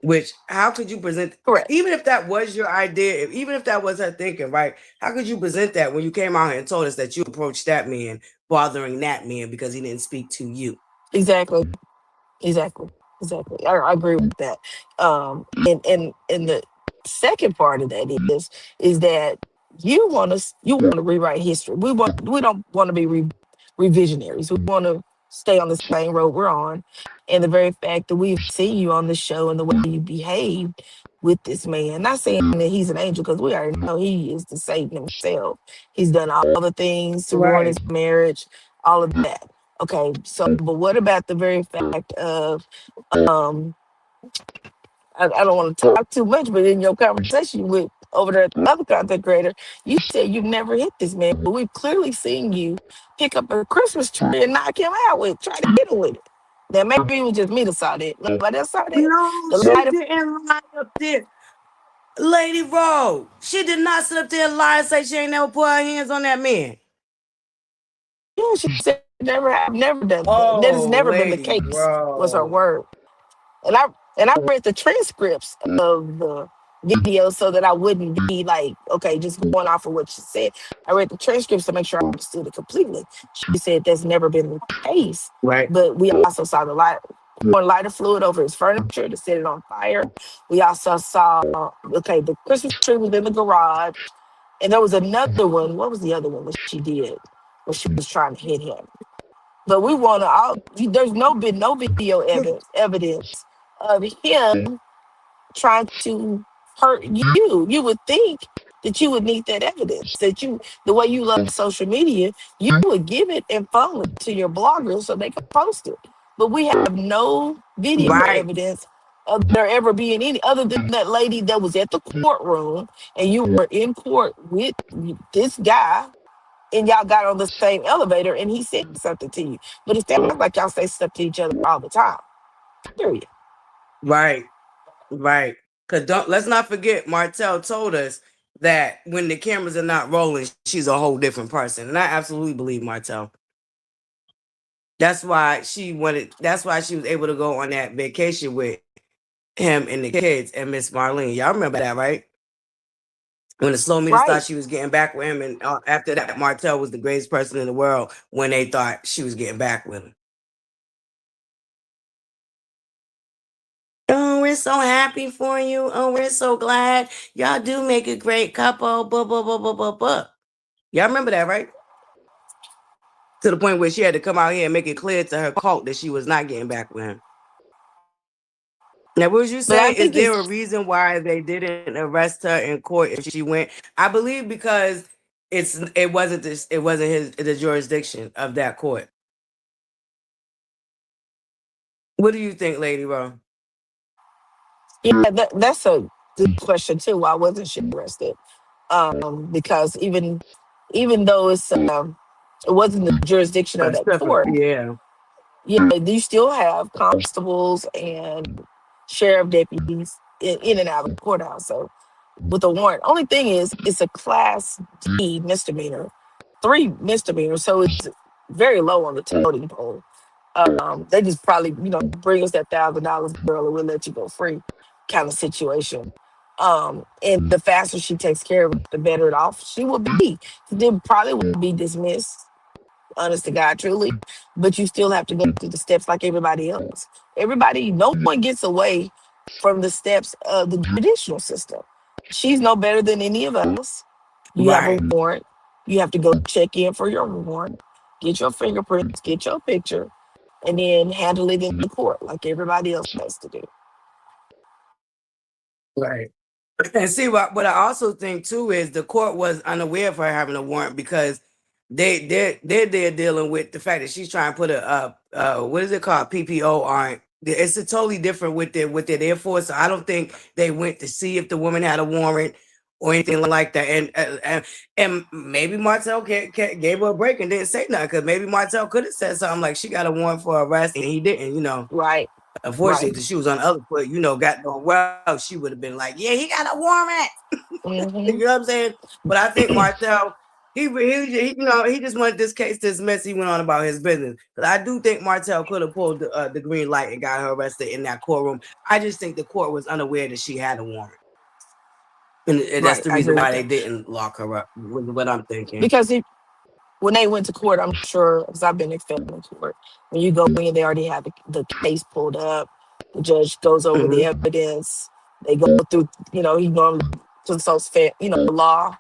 Which how could you present Correct. even if that was your idea, even if that was her thinking, right? How could you present that when you came out here and told us that you approached that man bothering that man because he didn't speak to you? Exactly. Exactly. Exactly. I agree with that. And the second part of that is that you want to rewrite history. We don't want to be revisionaries. We want to stay on the same road we're on. And the very fact that we've seen you on the show and the way you behaved with this man, not saying that he's an angel, because we already know he is the Satan himself. He's done all the things to ruin Right. his marriage, all of that. Okay, so but what about the very fact of um I don't want to talk too much, but in your conversation with over there at the other content creator, you said you've never hit this man, but we've clearly seen you pick up a Christmas tree and knock him out with, try to hit him with it. Now maybe it was just me that saw that. Nobody else saw that. No, The she light of didn't lie up there. Lady Rowe, she did not sit up there and lie and say she ain't never put her hands on that man. yeah, she said never have never done that. That has Oh, never been the Lady case, was her Rowe. word. And I read the transcripts of the video so that I wouldn't be like, okay, just going off of what she said. I read the transcripts to make sure I understood it completely. She said that's never been the case, Right. but we also saw the light pouring lighter fluid over his furniture to set it on fire. We also saw, okay, the Christmas tree was in the garage, and there was another one. What was the other one that she did where she was trying to hit him? But we want to all. There's been no video evidence of him trying to hurt you. You would think that you would need that evidence. That the way you love social media, you would give it and phone it to your bloggers so they can post it. But we have no video Right. evidence of there ever being any other than that lady that was at the courtroom and you were in court with this guy and y'all got on the same elevator and he said something to you. But it sounds like y'all say stuff to each other all the time. Period. Right. Right. Cause let's not forget Martell told us that when the cameras are not rolling, she's a whole different person. And I absolutely believe Martell. That's why she wanted. That's why she was able to go on that vacation with him and the kids and Miss Marlene. Y'all remember that, right? When the slow meters thought Right. she was getting back with him, and after that, Martell was the greatest person in the world when they thought she was getting back with him. Oh, we're so happy for you. Oh, we're so glad. Y'all do make a great couple. Blah, blah, blah, blah, blah, blah. Y'all remember that, right? To the point where she had to come out here and make it clear to her cult that she was not getting back with him. Now, what was you But I saying? Is think there a it's reason why they didn't arrest her in court if she went? I believe because it wasn't the jurisdiction of that court. What do you think, Lady Ro? yeah, that's a good question too. Why wasn't she arrested? Because even though it wasn't the jurisdiction of that court, Yeah. yeah, you still have constables and sheriff deputies in and out of the courthouse. So with a warrant, only thing is it's a class D misdemeanor, three misdemeanors, so it's very low on the totem pole. They just probably bring us that $1,000, girl, and we'll let you go free, kind of situation. And the faster she takes care of it, the better it off she will be. Then probably will be dismissed, honest to God, truly. But you still have to go through the steps like everybody else. Everybody, no one gets away from the steps of the judicial system. She's no better than any of us. You have a Right. warrant. You have to go check in for your warrant, get your fingerprints, get your picture, and then handle it in the court like everybody else has to do. Right. And see what I also think too is the court was unaware of her having a warrant because they're dealing with the fact that she's trying to put what is it called, PPO on. It's a totally different with their Air Force. So I don't think they went to see if the woman had a warrant or anything like that. And maybe Martell gave her a break and didn't say nothing because maybe Martell could have said something like she got a warrant for arrest and he didn't. Right, Unfortunately, right. the shoe was on the other foot, got done well, she would have been like, yeah, he got a warrant. You Hmm. know what I'm saying? But I think Martell, he just wanted this case dismissed. He went on about his business. But I do think Martell could have pulled the green light and got her arrested in that courtroom. I just think the court was unaware that she had a warrant. And that's Right, the I reason agree why with they that. didn't lock her up, was what I'm thinking. Because when they went to court, I'm sure, because I've been in felony court, when you go in, they already have the case pulled up. The judge goes over the Mm-hmm. evidence. They go through, he normally consults, law,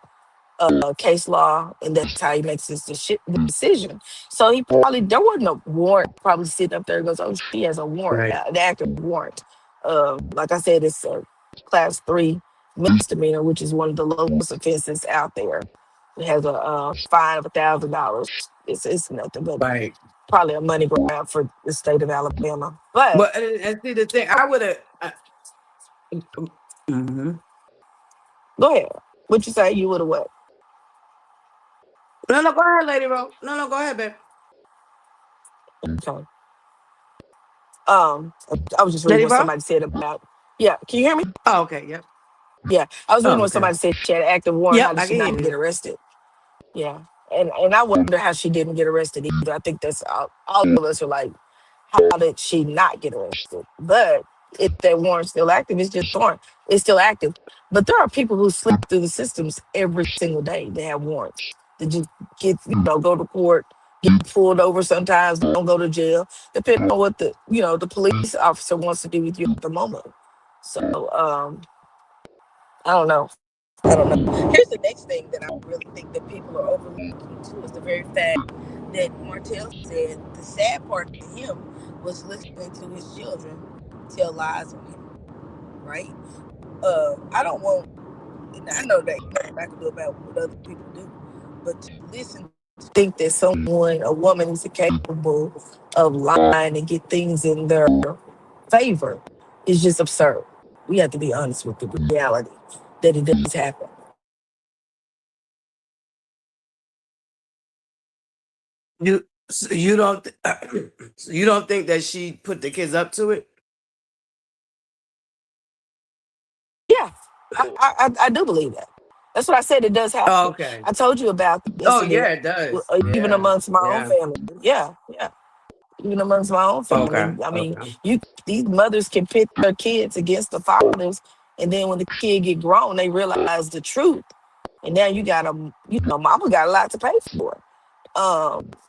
case law, and that's how he makes the decision. So there wasn't no warrant probably sitting up there and goes, oh, she has a warrant, Right. an active warrant. Like I said, it's a class 3 misdemeanor, which is one of the lowest offenses out there. It has a fine of $1,000. It's nothing but Right. probably a money grab for the state of Alabama. But But and see the thing, I would have. Mm-hmm. go ahead. What you say? You would have what? No, go ahead, Lady Ro. No, go ahead, babe. Okay. Um, I was just reading Lady what Ro? somebody said about. Yeah, can you hear me? Oh, okay, yep. Yeah, I was reading Oh, what okay. somebody said she had an active warrant. How Yep, did I she can not hear get you. arrested? Yeah, and I wonder how she didn't get arrested either. I think that's all of us are like, how did she not get arrested? But if that warrant's still active, it's just warrant. It's still active. But there are people who slip through the systems every single day. They have warrants. They just go to court, get pulled over sometimes, don't go to jail, depending on what the police officer wants to do with you at the moment. So I don't know. I don't know. Here's the next thing that I really think that people are overlooking too is the very fact that Martell said the sad part to him was listening to his children tell lies on him. Right? I don't want. I know that nothing I can do about what other people do, but to listen to think that a woman, is capable of lying and get things in their favor is just absurd. We have to be honest with the reality that it does happen. You don't so you don't think that she put the kids up to it? Yeah, I do believe that. That's what I said. It does Oh, happen. okay. I told you about the Oh, incident, yeah, it does. even Yeah. amongst my own Yeah. family. Yeah, yeah. Even amongst my own Okay. family. I mean, Okay. these mothers can pit their kids against the fathers, and then when the kid get grown, they realize the truth, and now you got mama got a lot to pay for.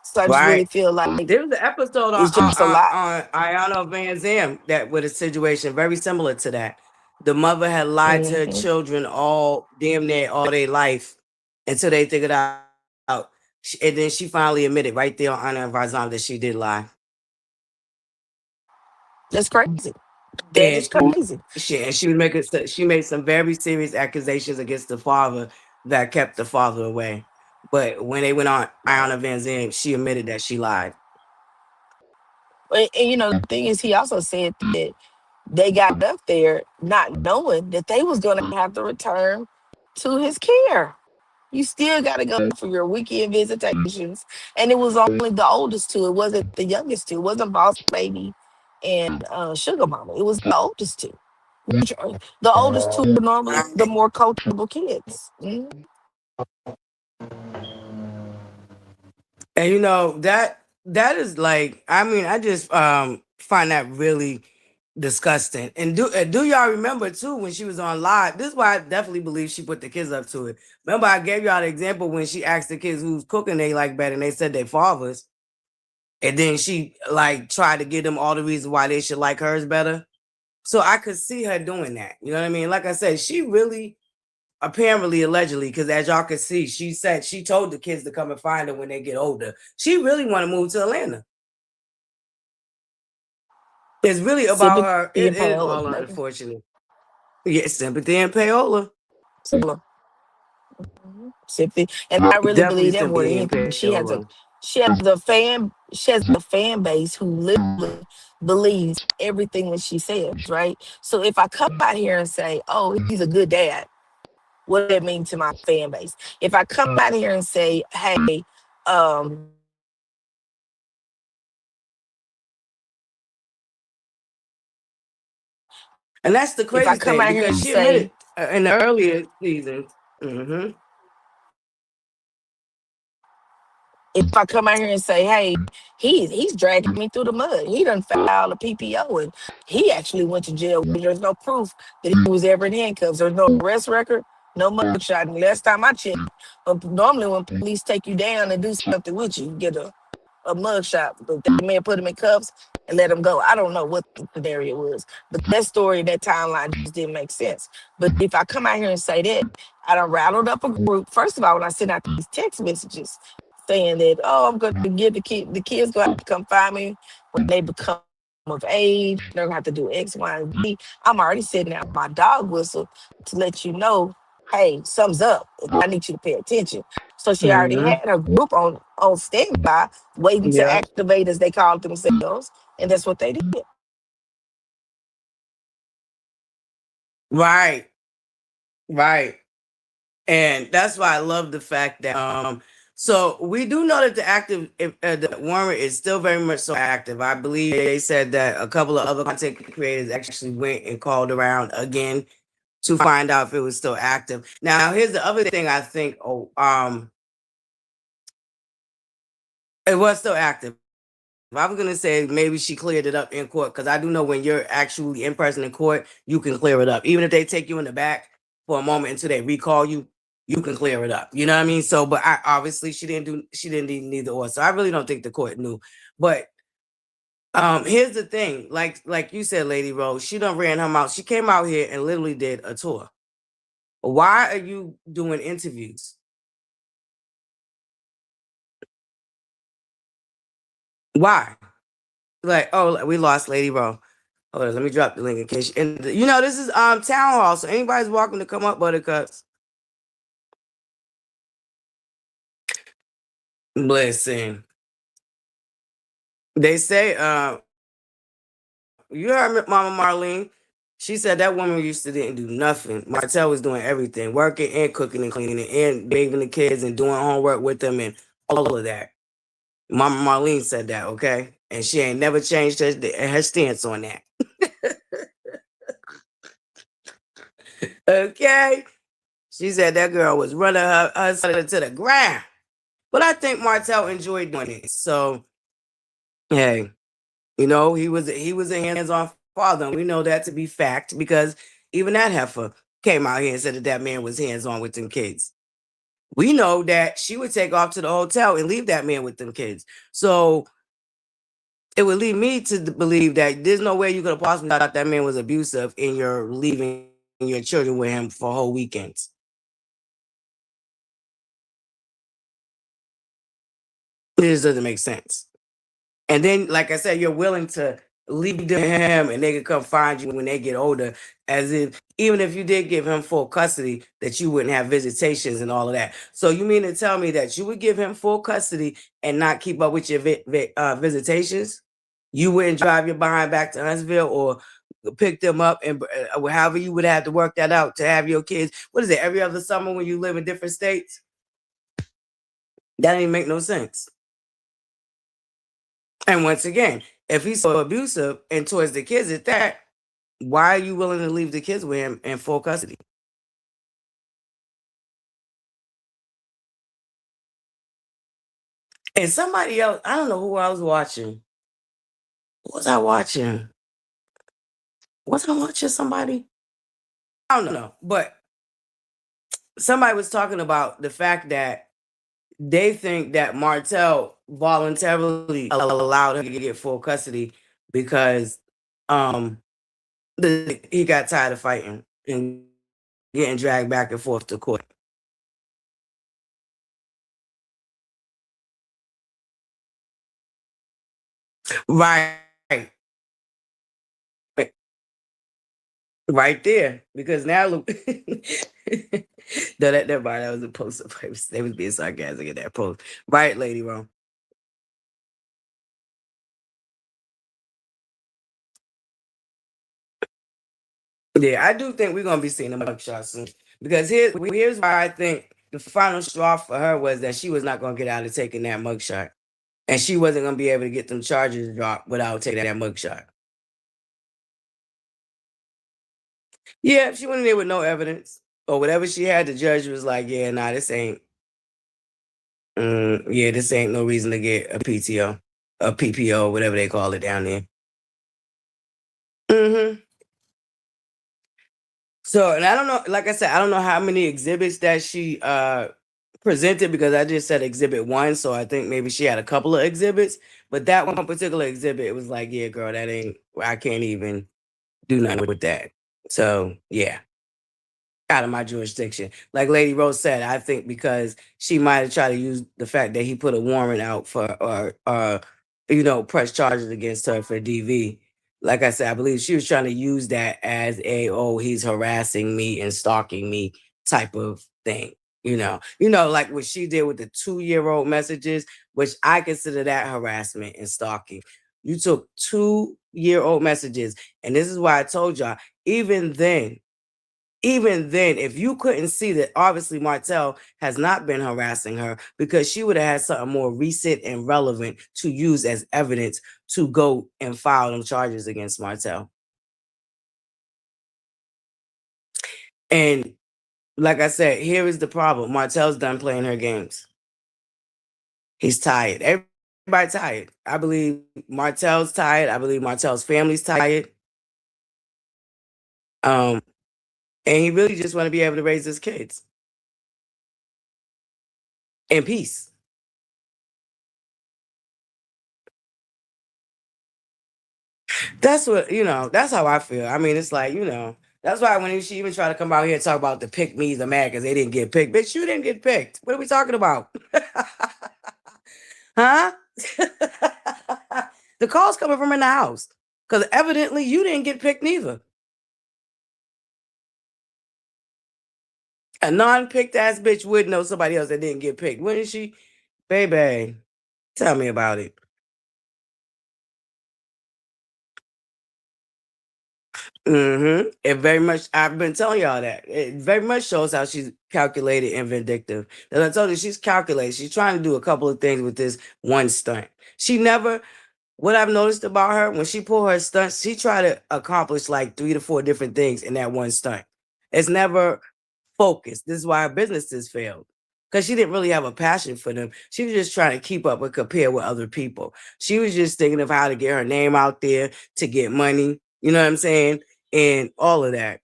So I just really Right. feel like There was an episode it's just a lot. on Ayana Van Zam that with a situation very similar to that. The mother had lied to her Hmm. children all damn near all their life until they figured out. And then she finally admitted right there on unauthorized that she did lie. That's crazy. That is And crazy. she made some very serious accusations against the father that kept the father away. But when they went on Ayana Van Zam, she admitted that she lied. And the thing is, he also said that they got up there not knowing that they was going to have to return to his care. You still got to go for your weekend visitations, and it was only the oldest two. It wasn't the youngest two. It wasn't Boss Baby and Sugar Mama. It was the oldest two. Which are, the oldest two are normally the more coachable kids. Mhm. And that is like, I mean, I just find that really disgusting. And do y'all remember too when she was on live? This is why I definitely believe she put the kids up to it. Remember, I gave y'all the example when she asked the kids who's cooking they like better, and they said their fathers. And then she like tried to give them all the reasons why they should like hers better. So I could see her doing that. You know what I mean? Like I said, she really apparently, allegedly, because as y'all can see, she said she told the kids to come and find her when they get older. She really want to move to Atlanta. It's really about Sympathy her. It and is Paola, all baby. unfortunate. Yes, sympathy and payola. Similar. Sympathy, and I really Definitely believe that more than sympathy and anything. payola. She has a fan base who literally believes everything that she says, right? So if I come out here and say, "Oh, he's a good dad," what does that mean to my fan base? If I come out here and say, "Hey, um, And that's the if I crazy come thing out here because and she say, admitted in the earlier seasons. Mm-hmm. if I come out here and say, hey, he's dragging me through the mud. He done filed a PPO and he actually went to jail. There's no proof that he was ever in handcuffs. There's no arrest record, no mugshot. And last time I checked, normally when police take you down and do something with you, you get a mugshot. But they may have put him in cuffs and let him go. I don't know what the scenario was, but that story, that timeline just didn't make sense. But if I come out here and say that, I done rattled up a group. First of all, when I send out these text messages saying that, oh, I'm going to give the kids going to have to come find me when they become of age. They're going to have to do X, Y, and Z. I'm already setting out my dog whistle to let you know, hey, something's up. I need you to pay attention. So she already Mm-hmm. had her group on standby, waiting to Yeah. activate, as they called themselves, and that's what they did. Right. Right. And that's why I love the fact that so we do know that the warrant is still very much so active. I believe they said that a couple of other content creators actually went and called around again to find out if it was still active. Now, here's the other thing I think. It was still active. I was gonna say maybe she cleared it up in court because I do know when you're actually in person in court, you can clear it up. Even if they take you in the back for a moment until they recall you, you can clear it up. You know what I mean? So, but I obviously she didn't need neither or. So I really don't think the court knew. But here's the thing, like you said, Lady Rose, she done ran her mouth. She came out here and literally did a tour. Why are you doing interviews? Why? Like, oh, we lost Lady Rose. Hold on, let me drop the link in case. And this is town hall, so anybody's welcome to come up, Buttercups. Listen, they say you heard Mama Marlene. She said that woman used to didn't do nothing. Martell was doing everything, working and cooking and cleaning and bathing the kids and doing homework with them and all of that. Mama Marlene said that, okay, and she ain't never changed her stance on that. Okay. She said that girl was running her son to the ground. But I think Martell enjoyed doing it. So, hey, you know, he was a hands-on father. And we know that to be fact because even that heifer came out here and said that that man was hands-on with them kids. We know that she would take off to the hotel and leave that man with them kids. So it would lead me to believe that there's no way you could have possibly thought that man was abusive and you're leaving your children with him for whole weekends. It just doesn't make sense. And then, like I said, you're willing to leave him and they can come find you when they get older, as if even if you did give him full custody, that you wouldn't have visitations and all of that. So you mean to tell me that you would give him full custody and not keep up with your visitations? You wouldn't drive your behind back to Huntsville or pick them up and however you would have to work that out to have your kids. What is it, every other summer when you live in different states? That ain't make no sense. And once again, if he's so abusive and towards the kids at that, why are you willing to leave the kids with him in full custody? And somebody else, I don't know who I was watching. What was I watching? Was I watching somebody? I don't know. But somebody was talking about the fact that they think that Martell voluntarily allowed her to get full custody because he got tired of fighting and getting dragged back and forth to court. Right. Right there. Because now look no, that was a post. They was being sarcastic in that post. Right, Lady Ron. Yeah, I do think we're gonna be seeing a mugshot soon. Because here's why I think the final straw for her was that she was not gonna get out of taking that mugshot. And she wasn't gonna be able to get them charges dropped without taking that mugshot. Yeah, she went in there with no evidence or whatever she had. The judge was like, "Yeah, nah, this ain't. Yeah, this ain't no reason to get a PTO, a PPO, whatever they call it down there." Hmm. So, and I don't know, like I said, I don't know how many exhibits that she presented because I just said exhibit one. So I think maybe she had a couple of exhibits, but that one particular exhibit, it was like, yeah, girl, that ain't, I can't even do nothing with that. So yeah, out of my jurisdiction. Like Lady Rose said, I think because she might have tried to use the fact that he put a warrant out for or press charges against her for DV. Like I said, I believe she was trying to use that as a he's harassing me and stalking me type of thing. Like what she did with the 2-year-old messages, which I consider that harassment and stalking. You took 2-year-old messages, and this is why I told y'all, even then, if you couldn't see that, obviously Martell has not been harassing her because she would have had something more recent and relevant to use as evidence to go and file them charges against Martell. And like I said, here is the problem. Martell's done playing her games. He's tired. Everybody's tired. I believe Martell's tired. I believe Martell's family's tired. And he really just want to be able to raise his kids in peace. That's that's how I feel. I mean, it's like, that's why when she even tried to come out here and talk about the pick me's are mad because they didn't get picked. Bitch, you didn't get picked. What are we talking about? Huh? The call's coming from in the house. Because evidently you didn't get picked neither. A non-picked ass bitch would know somebody else that didn't get picked, wouldn't she? Baby, tell me about it. It very much, I've been telling y'all that. It very much shows how she's calculated and vindictive. As I told you, she's calculated. She's trying to do a couple of things with this one stunt. What I've noticed about her, when she pull her stunts, she try to accomplish like 3 to 4 different things in that one stunt. It's never focus. This is why her businesses failed. Because she didn't really have a passion for them. She was just trying to keep up and compare with other people. She was just thinking of how to get her name out there to get money. You know what I'm saying? And all of that.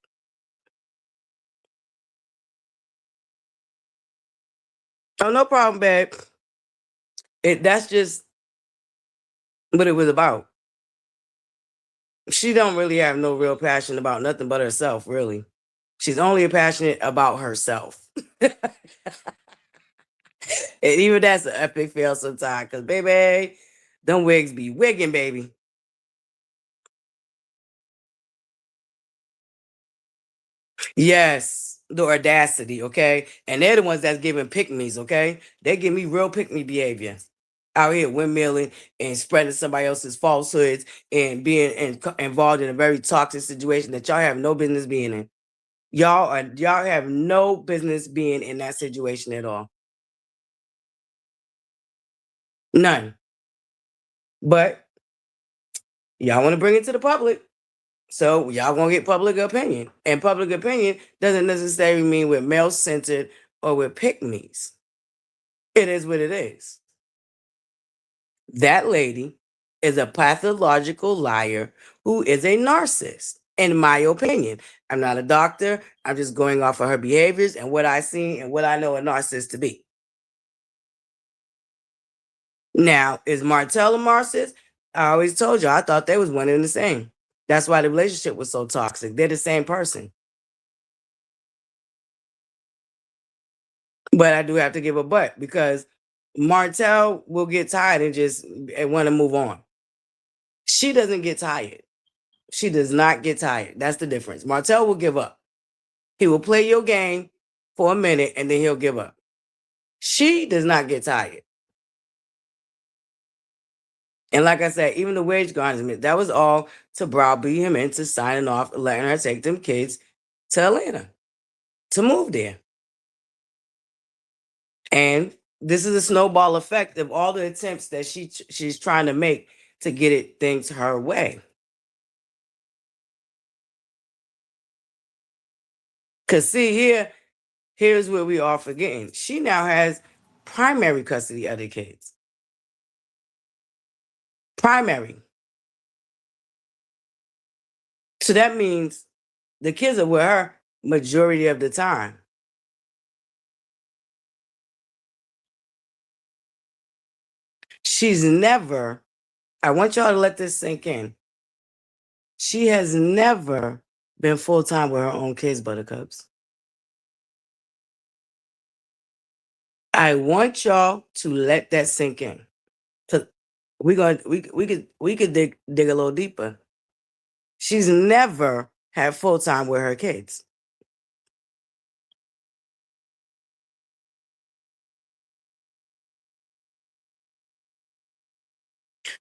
Oh, no problem, babe. That's just what it was about. She don't really have no real passion about nothing but herself, really. She's only passionate about herself. And even that's an epic fail sometimes. Cause baby, them wigs be wigging, baby. Yes, the audacity, okay? And they're the ones that's giving pick-me's, okay? They give me real pick-me behavior. Out here windmilling and spreading somebody else's falsehoods and being involved in a very toxic situation that y'all have no business being in. Y'all have no business being in that situation at all. None. But y'all want to bring it to the public. So y'all gonna get public opinion. And public opinion doesn't necessarily mean we're male centered or we're pick me's. It is what it is. That lady is a pathological liar who is a narcissist, in my opinion. I'm not a doctor. I'm just going off of her behaviors and what I see and what I know a narcissist to be. Now, is Martell a narcissist? I always told you, I thought they was one and the same. That's why the relationship was so toxic. They're the same person. But I do have to give a but because Martell will get tired and just want to move on. She doesn't get tired. She does not get tired. That's the difference. Martell will give up. He will play your game for a minute and then he'll give up. She does not get tired. And like I said, even the wage garnishment, that was all to browbeat him into signing off and letting her take them kids to Atlanta to move there. And this is a snowball effect of all the attempts that she's trying to make to get things her way. Because see, here's where we are forgetting. She now has primary custody of the kids. Primary. So that means the kids are with her majority of the time. She's never, I want y'all to let this sink in. She has never been full-time with her own kids, Buttercups. I want y'all to let that sink in. We could dig a little deeper. She's never had full-time with her kids.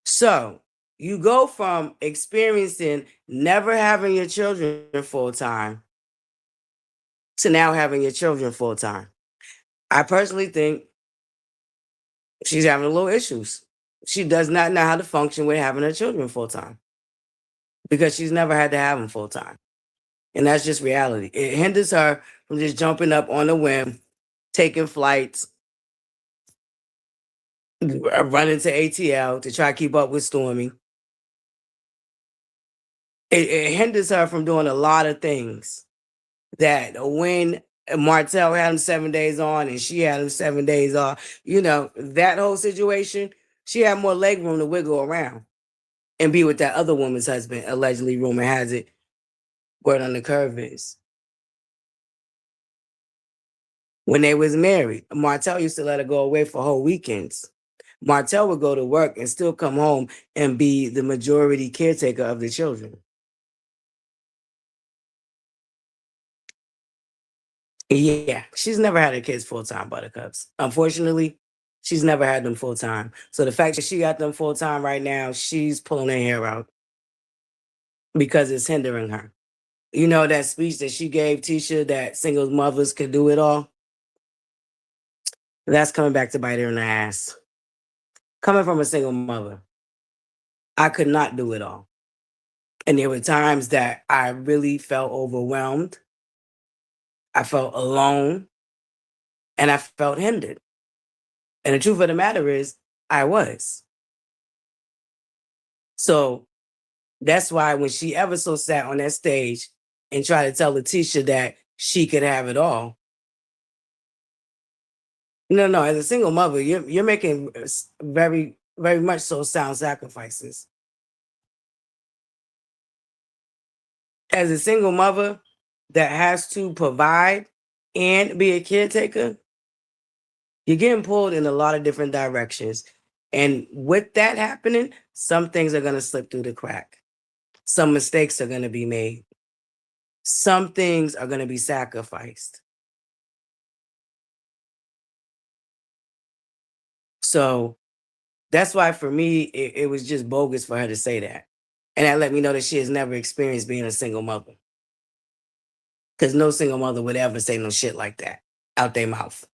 So you go from experiencing never having your children full-time to now having your children full-time. I personally think she's having a little issues. She does not know how to function with having her children full-time because she's never had to have them full-time. And that's just reality. It hinders her from just jumping up on a whim, taking flights, running to ATL to try to keep up with Stormy. It hinders her from doing a lot of things that when Martell had him 7 days on and she had him 7 days off, that whole situation, she had more leg room to wiggle around and be with that other woman's husband, allegedly, rumor has it, word on the curve is. When they was married, Martell used to let her go away for whole weekends. Martell would go to work and still come home and be the majority caretaker of the children. Yeah, she's never had her kids full-time, Buttercups. Unfortunately, she's never had them full-time. So the fact that she got them full-time right now, she's pulling her hair out because it's hindering her. You know that speech that she gave Tisha that single mothers could do it all? That's coming back to bite her in the ass. Coming from a single mother, I could not do it all. And there were times that I really felt overwhelmed. I felt alone, and I felt hindered. And the truth of the matter is, I was. So that's why when she ever so sat on that stage and tried to tell Letitia that she could have it all. No, as a single mother, you're making very, very much so sound sacrifices. As a single mother that has to provide and be a caretaker, you're getting pulled in a lot of different directions. And with that happening, some things are going to slip through the crack. Some mistakes are going to be made. Some things are going to be sacrificed. So that's why for me, it was just bogus for her to say that. And that let me know that she has never experienced being a single mother. Because no single mother would ever say no shit like that out their mouth.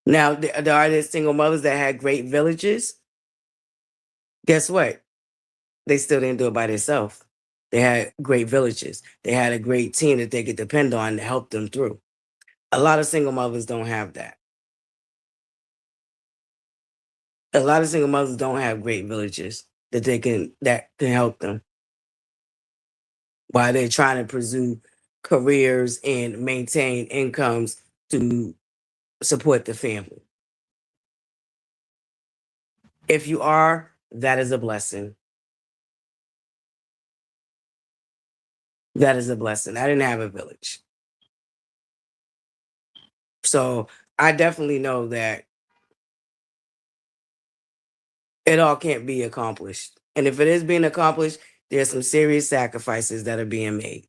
Now, there are these single mothers that had great villages. Guess what? They still didn't do it by themselves. They had great villages. They had a great team that they could depend on to help them through. A lot of single mothers don't have that. A lot of single mothers don't have great villages that can help them while they're trying to pursue careers and maintain incomes to support the family. If you are, that is a blessing. That is a blessing. I didn't have a village. So I definitely know that it all can't be accomplished. And if it is being accomplished, there's some serious sacrifices that are being made.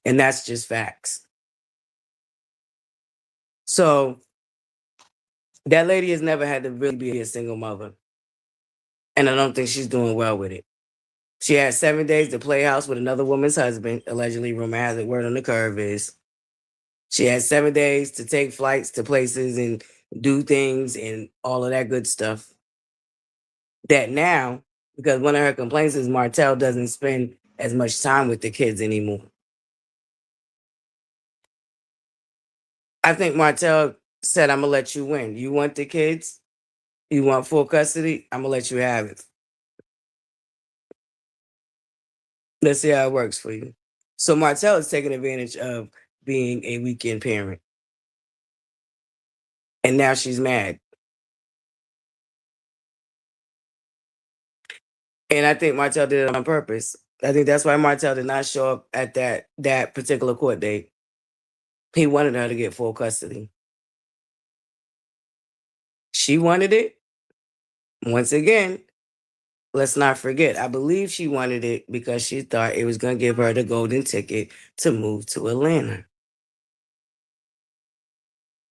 And that's just facts. So that lady has never had to really be a single mother. And I don't think she's doing well with it. She had 7 days to play house with another woman's husband. Allegedly, rumor has it, word on the curve is. She had 7 days to take flights to places and do things and all of that good stuff. That now, because one of her complaints is Martell doesn't spend as much time with the kids anymore. I think Martell said, I'm going to let you win. You want the kids? You want full custody? I'm going to let you have it. Let's see how it works for you. So Martell is taking advantage of being a weekend parent. And now she's mad. And I think Martell did it on purpose. I think that's why Martell did not show up at that particular court date. He wanted her to get full custody. She wanted it. Once again, let's not forget, I believe she wanted it because she thought it was going to give her the golden ticket to move to Atlanta.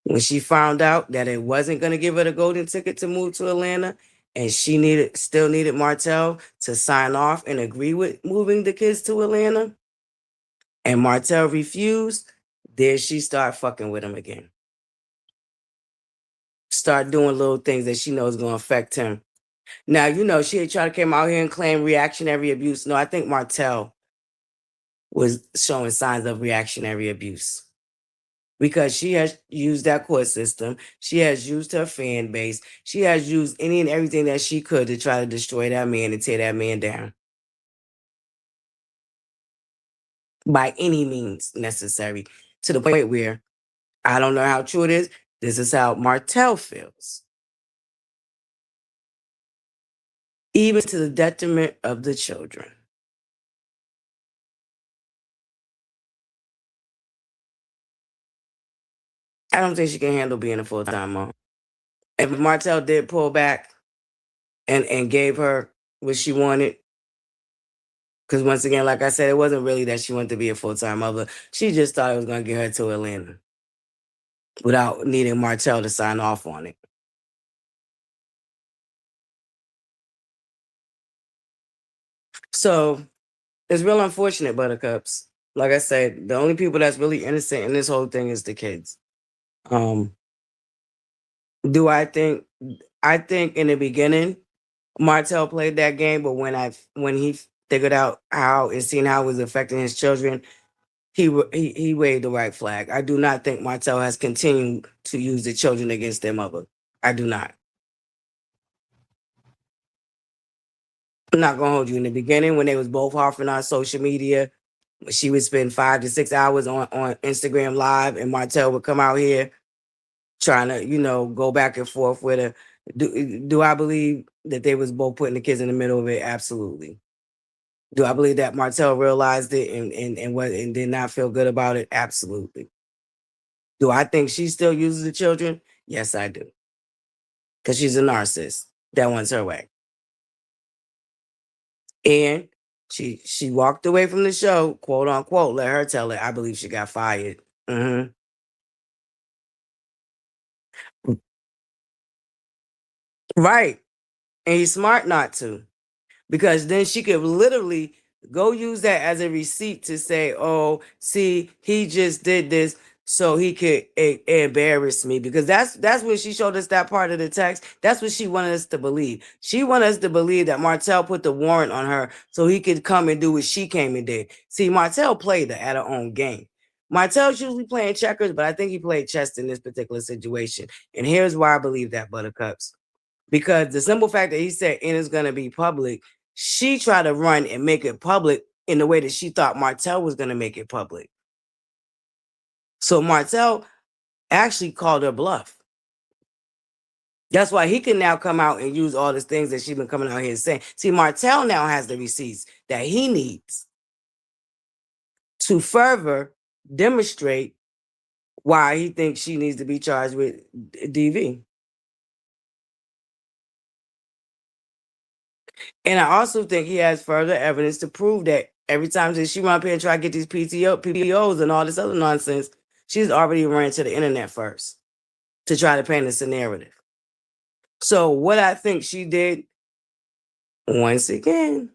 When she found out that it wasn't going to give her the golden ticket to move to Atlanta, and she still needed Martell to sign off and agree with moving the kids to Atlanta, and Martell refused, there she started fucking with him again. Start doing little things that she knows going to affect him. Now, she had tried to come out here and claim reactionary abuse. No, I think Martell was showing signs of reactionary abuse because she has used that court system. She has used her fan base. She has used any and everything that she could to try to destroy that man and tear that man down by any means necessary, to the point where I don't know how true it is. This is how Martell feels. Even to the detriment of the children. I don't think she can handle being a full-time mom. If Martell did pull back and gave her what she wanted, because once again, like I said, it wasn't really that she wanted to be a full-time mother. She just thought it was going to get her to Atlanta without needing Martell to sign off on it. So it's real unfortunate, Buttercups. Like I said, the only people that's really innocent in this whole thing is the kids. Do I think in the beginning Martell played that game, but when he figured out how and seen how it was affecting his children, he waved the white flag. I do not think Martell has continued to use the children against their mother. I do not. I'm not gonna hold you. In the beginning, when they was both harping on social media, she would spend 5 to 6 hours on Instagram Live, and Martell would come out here trying to, go back and forth with her. Do I believe that they was both putting the kids in the middle of it? Absolutely. Do I believe that Martell realized it and did not feel good about it? Absolutely. Do I think she still uses the children? Yes, I do. Because she's a narcissist that wants her way. And she walked away from the show, quote unquote. Let her tell it. I believe she got fired. Mm-hmm. Right. And he's smart not to. Because then she could literally go use that as a receipt to say, oh, see, he just did this so he could embarrass me. Because that's when she showed us that part of the text. That's what she wanted us to believe. She wanted us to believe that Martell put the warrant on her so he could come and do what she came and did. See, Martell played her at her own game. Martell's usually playing checkers, but I think he played chess in this particular situation. And here's why I believe that, Buttercups. Because the simple fact that he said it is going to be public, she tried to run and make it public in the way that she thought Martell was going to make it public. So Martell actually called her bluff. That's why he can now come out and use all these things that she's been coming out here and saying. See, Martell now has the receipts that he needs to further demonstrate why he thinks she needs to be charged with DV. And I also think he has further evidence to prove that every time that she run up here and try to get these PPOs and all this other nonsense, she's already ran to the internet first to try to paint this narrative. So what I think she did, once again,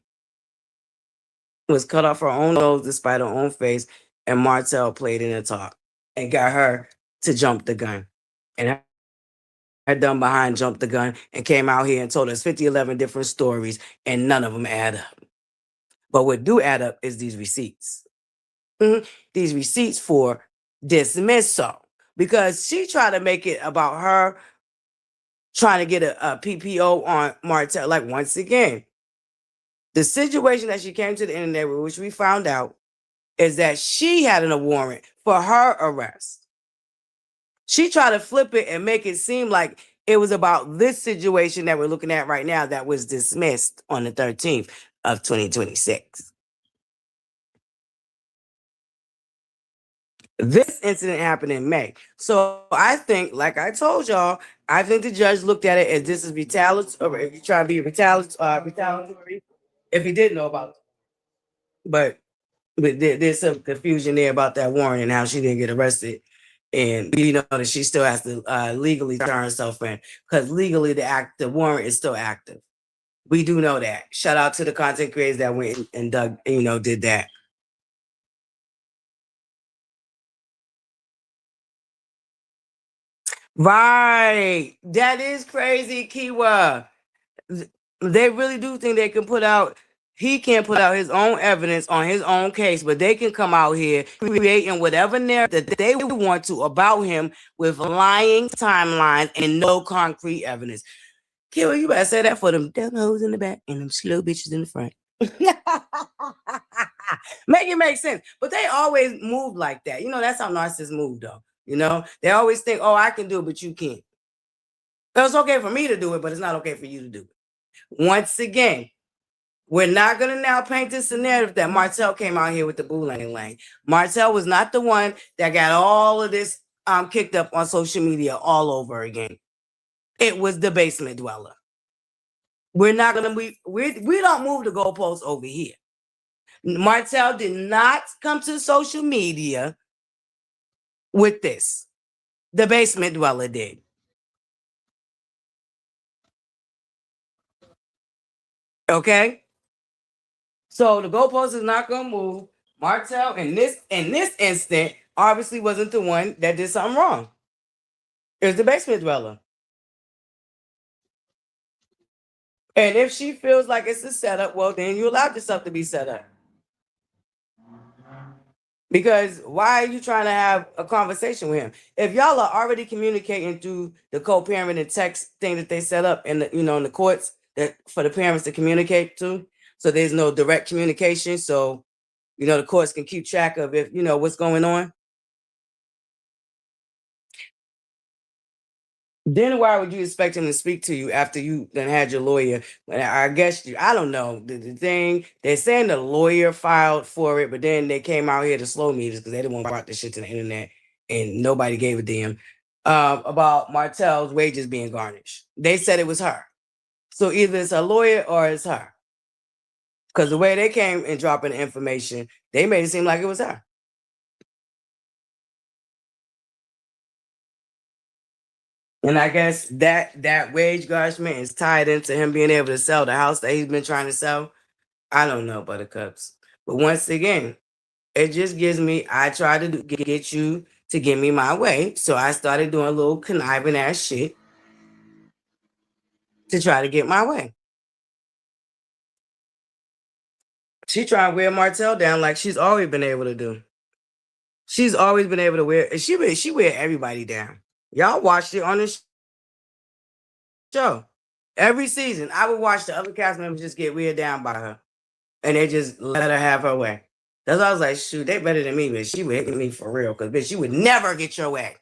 was cut off her own nose despite her own face, and Martell played in the talk and got her to jump the gun. And her dumb behind jumped the gun and came out here and told us 11 different stories, and none of them add up. But what do add up is these receipts. These receipts for dismissal. Because she tried to make it about her trying to get a PPO on Martell. Like, once again, the situation that she came to the internet with, which we found out, is that she had a warrant for her arrest. She tried to flip it and make it seem like it was about this situation that we're looking at right now that was dismissed on the 13th of 2026. This incident happened in May. So I think, like I told y'all, I think the judge looked at it as this is retaliatory, or if you try to be retaliatory, if he didn't know about it. But there's some confusion there about that warrant and how she didn't get arrested. And you know that she still has to legally turn herself in, because legally the warrant is still active. We do know that. Shout out to the content creators that went and did that. Right. That is crazy, Kiwa. They really do think they can he can't put out his own evidence on his own case, but they can come out here creating whatever narrative that they want to about him with lying timelines and no concrete evidence. Kiwa, you better say that for them dumb hoes in the back and them slow bitches in the front. Make it make sense. But they always move like that. That's how narcissists move, though. They always think, oh, I can do it, but you can't. It's okay for me to do it, but it's not okay for you to do it. Once again, we're not going to now paint this narrative that Martell came out here with the boo lang. Martell was not the one that got all of this kicked up on social media all over again. It was the basement dweller. We're not going to we don't move the goalposts over here. Martell did not come to social media with this. The basement dweller did. Okay? So the goalpost is not going to move. Martell, in this instant, obviously wasn't the one that did something wrong. It was the basement dweller. And if she feels like it's a setup, well, then you allow yourself to be set up. Because why are you trying to have a conversation with him? If y'all are already communicating through the co-parent and text thing that they set up in the, in the courts that for the parents to communicate to, so there's no direct communication. So, the courts can keep track of if, what's going on. Then why would you expect him to speak to you after you then had your lawyer? I guess I don't know. The thing, they're saying the lawyer filed for it, but then they came out here to slow meters because they didn't want to brought this shit to the internet and nobody gave a damn about Martell's wages being garnished. They said it was her. So either it's a lawyer or it's her. Because the way they came and dropping the information, they made it seem like it was her. And I guess that wage garnishment is tied into him being able to sell the house that he's been trying to sell. I don't know, Buttercups. But once again, it just gives me, I try to get you to give me my way. So I started doing a little conniving ass shit to try to get my way. She trying to wear Martell down like she's always been able to do. She's always been able to wear, and she wear everybody down. Y'all watched it on the show. Every season, I would watch the other cast members just get weird down by her. And they just let her have her way. That's why I was like, shoot, they better than me, but she would hit me for real, because bitch, you would never get your way.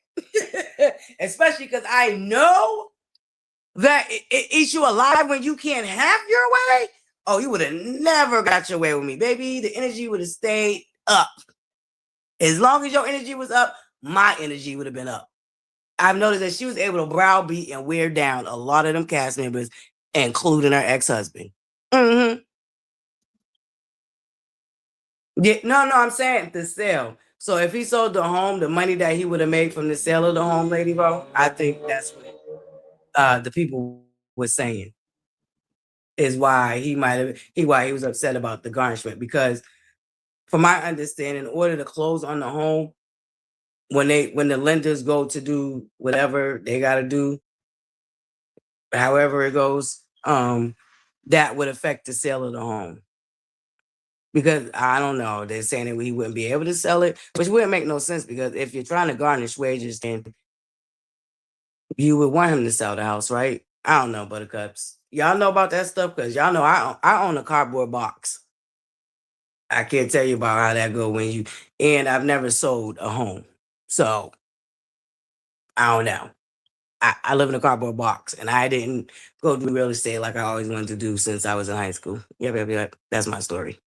Especially because I know that it eats you alive when you can't have your way. Oh, you would have never got your way with me, baby. The energy would have stayed up. As long as your energy was up, my energy would have been up. I've noticed that she was able to browbeat and wear down a lot of them cast members, including her ex-husband. Mm-hmm. Yeah, no, I'm saying the sale. So if he sold the home, the money that he would have made from the sale of the home, Lady Bo, I think that's what the people were saying is why why he was upset about the garnishment. Because from my understanding, in order to close on the home, when the lenders go to do whatever they got to do, however it goes, that would affect the sale of the home. Because I don't know, they're saying that he wouldn't be able to sell it, which wouldn't make no sense, because if you're trying to garnish wages, then you would want him to sell the house, right? I don't know, Buttercups. Y'all know about that stuff? Because y'all know I own a cardboard box. I can't tell you about how that go and I've never sold a home. So I don't know. I live in a cardboard box, and I didn't go do real estate like I always wanted to do since I was in high school. Yep. That's my story.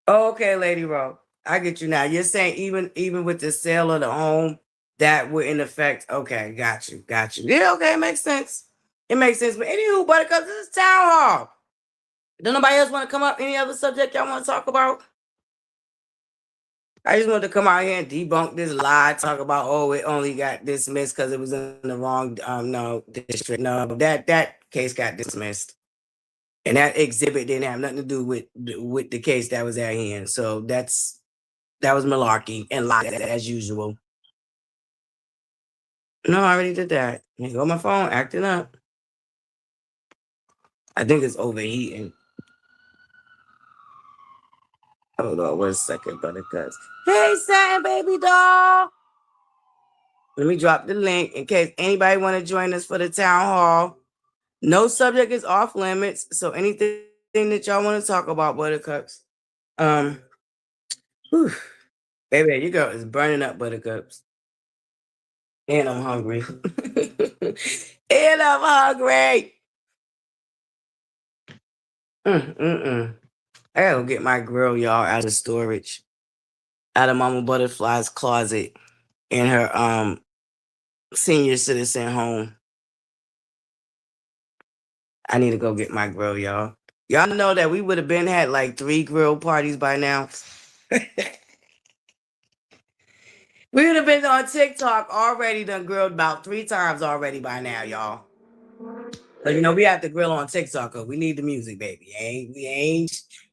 Okay, Lady Ro, I get you now. You're saying even with the sale of the home, that wouldn't affect. Okay, got you. Yeah, okay, it makes sense. It makes sense. But anywho, Buttercup, this is town hall. Don't nobody else want to come up? Any other subject y'all want to talk about? I just wanted to come out here and debunk this lie, talk about, oh, it only got dismissed because it was in the wrong no district. No, that case got dismissed. And that exhibit didn't have nothing to do with the case that was at hand. So that was malarkey and lie as usual. No, I already did that. Here go my phone acting up. I think it's overheating. Hold on 1 second, Buttercups. Hey, Satin baby doll. Let me drop the link in case anybody want to join us for the town hall. No subject is off limits, so anything that y'all want to talk about, Buttercups. Whew. Baby, you girl is burning up, Buttercups. And I'm hungry. And I'm hungry. I gotta go get my grill, y'all, out of storage. Out of Mama ButterFlii's closet in her senior citizen home. I need to go get my grill, y'all. Y'all know that we would have been had like 3 grill parties by now. We would have been on TikTok already, done grilled about 3 times already by now, y'all. But we have to grill on TikTok. We need the music, baby.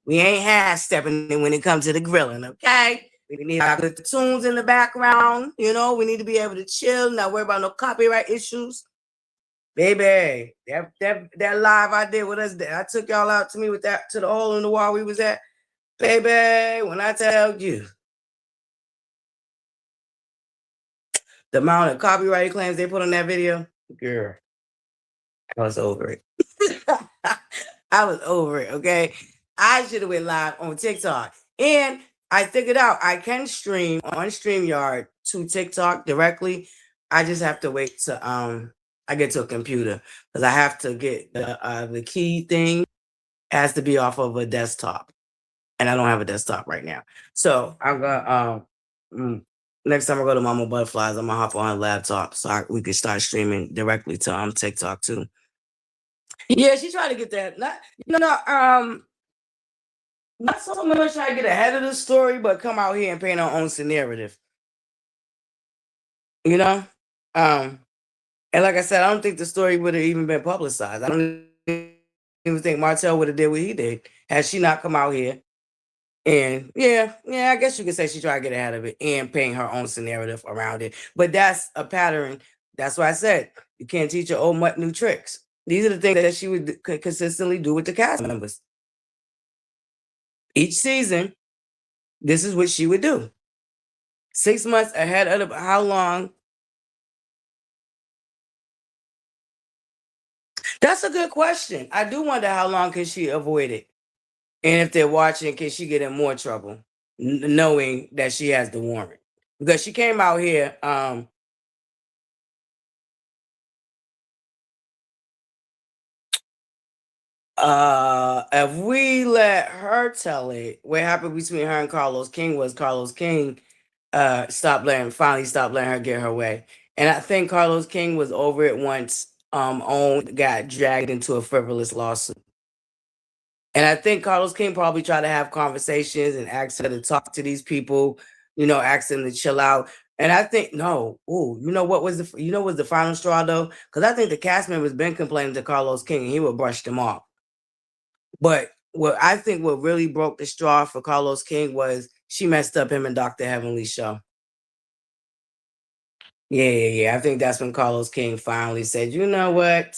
We ain't half stepping in when it comes to the grilling. Okay, we need our good tunes in the background. We need to be able to chill, not worry about no copyright issues. Baby, that live I did with us, I took y'all out to me with that to the hole in the wall we was at. Baby, when I tell you the amount of copyright claims they put on that video, girl, I was over it. I was over it, okay? I should have went live on TikTok. And I figured out I can stream on StreamYard to TikTok directly. I just have to wait to I get to a computer because I have to get the key thing has to be off of a desktop. And I don't have a desktop right now. So I'm gonna next time I go to Mama ButterFlii's, I'm gonna hop on her laptop so we can start streaming directly to TikTok too. Yeah, she tried to get that. Not so much trying to get ahead of the story, but come out here and paint her own narrative. And like I said, I don't think the story would have even been publicized. I don't even think Martell would have did what he did had she not come out here. And yeah, I guess you could say she tried to get ahead of it and paint her own narrative around it. But that's a pattern. That's why I said you can't teach your old mutt new tricks. These are the things that she would consistently do with the cast members. Each season, this is what she would do. 6 months ahead of how long? That's a good question. I do wonder how long can she avoid it? And if they're watching, can she get in more trouble knowing that she has the warrant? Because she came out here if we let her tell it, what happened between her and Carlos King was Carlos King finally stopped letting her get her way. And I think Carlos King was over it once Own got dragged into a frivolous lawsuit. And I think Carlos King probably tried to have conversations and ask her to talk to these people, ask them to chill out. And I think no, what was the final straw though? Because I think the cast members been complaining to Carlos King and he would brush them off. But what really broke the straw for Carlos King was she messed up him and Dr. Heavenly's show. Yeah. I think that's when Carlos King finally said, you know what?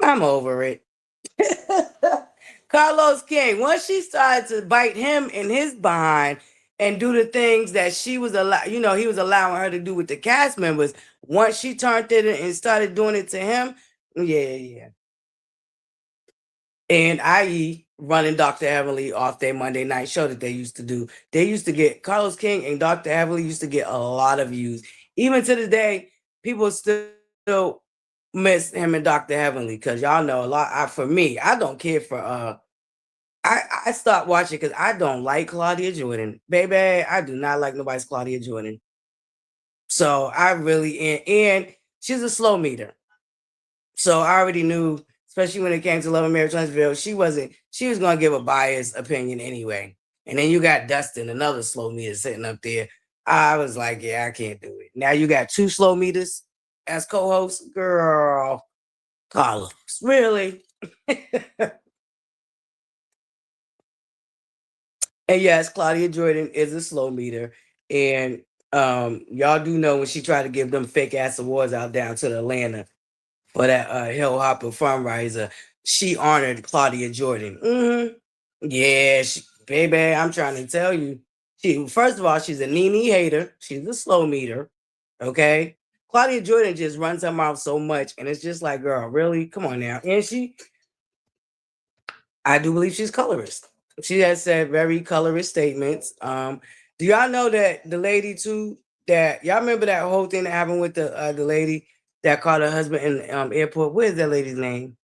I'm over it. Carlos King, once she started to bite him in his behind and do the things that he was allowing her to do with the cast members, once she turned it and started doing it to him, yeah. And i.e. running Dr. Heavenly off their Monday night show that they used to do. They used to get Carlos King and Dr. Heavenly used to get a lot of views. Even to this day, people still miss him and Dr. Heavenly because y'all know a lot. For me, I don't care for I stopped watching because I don't like Claudia Jordan. Baby, I do not like nobody's Claudia Jordan. So I really and she's a slow meter. So I already knew, especially when it came to Love and Marriage Huntsville, she was gonna give a biased opinion anyway. And then you got Dustin, another slow meter sitting up there. I was like, yeah, I can't do it. Now you got two slow meters as co-hosts. Girl, Carlos, really? And yes, Claudia Jordan is a slow meter. And y'all do know when she tried to give them fake ass awards out down to Atlanta for that Hill Hopper fundraiser, she honored Claudia Jordan. Yeah, baby, I'm trying to tell you. First of all, she's a Nene hater. She's a slow meter. Okay. Claudia Jordan just runs her mouth so much, and it's just like, girl, really? Come on now. And I do believe she's colorist. She has said very colorist statements. Do y'all know that the lady too? That y'all remember that whole thing that happened with the lady that caught her husband in the airport? What is that lady's name?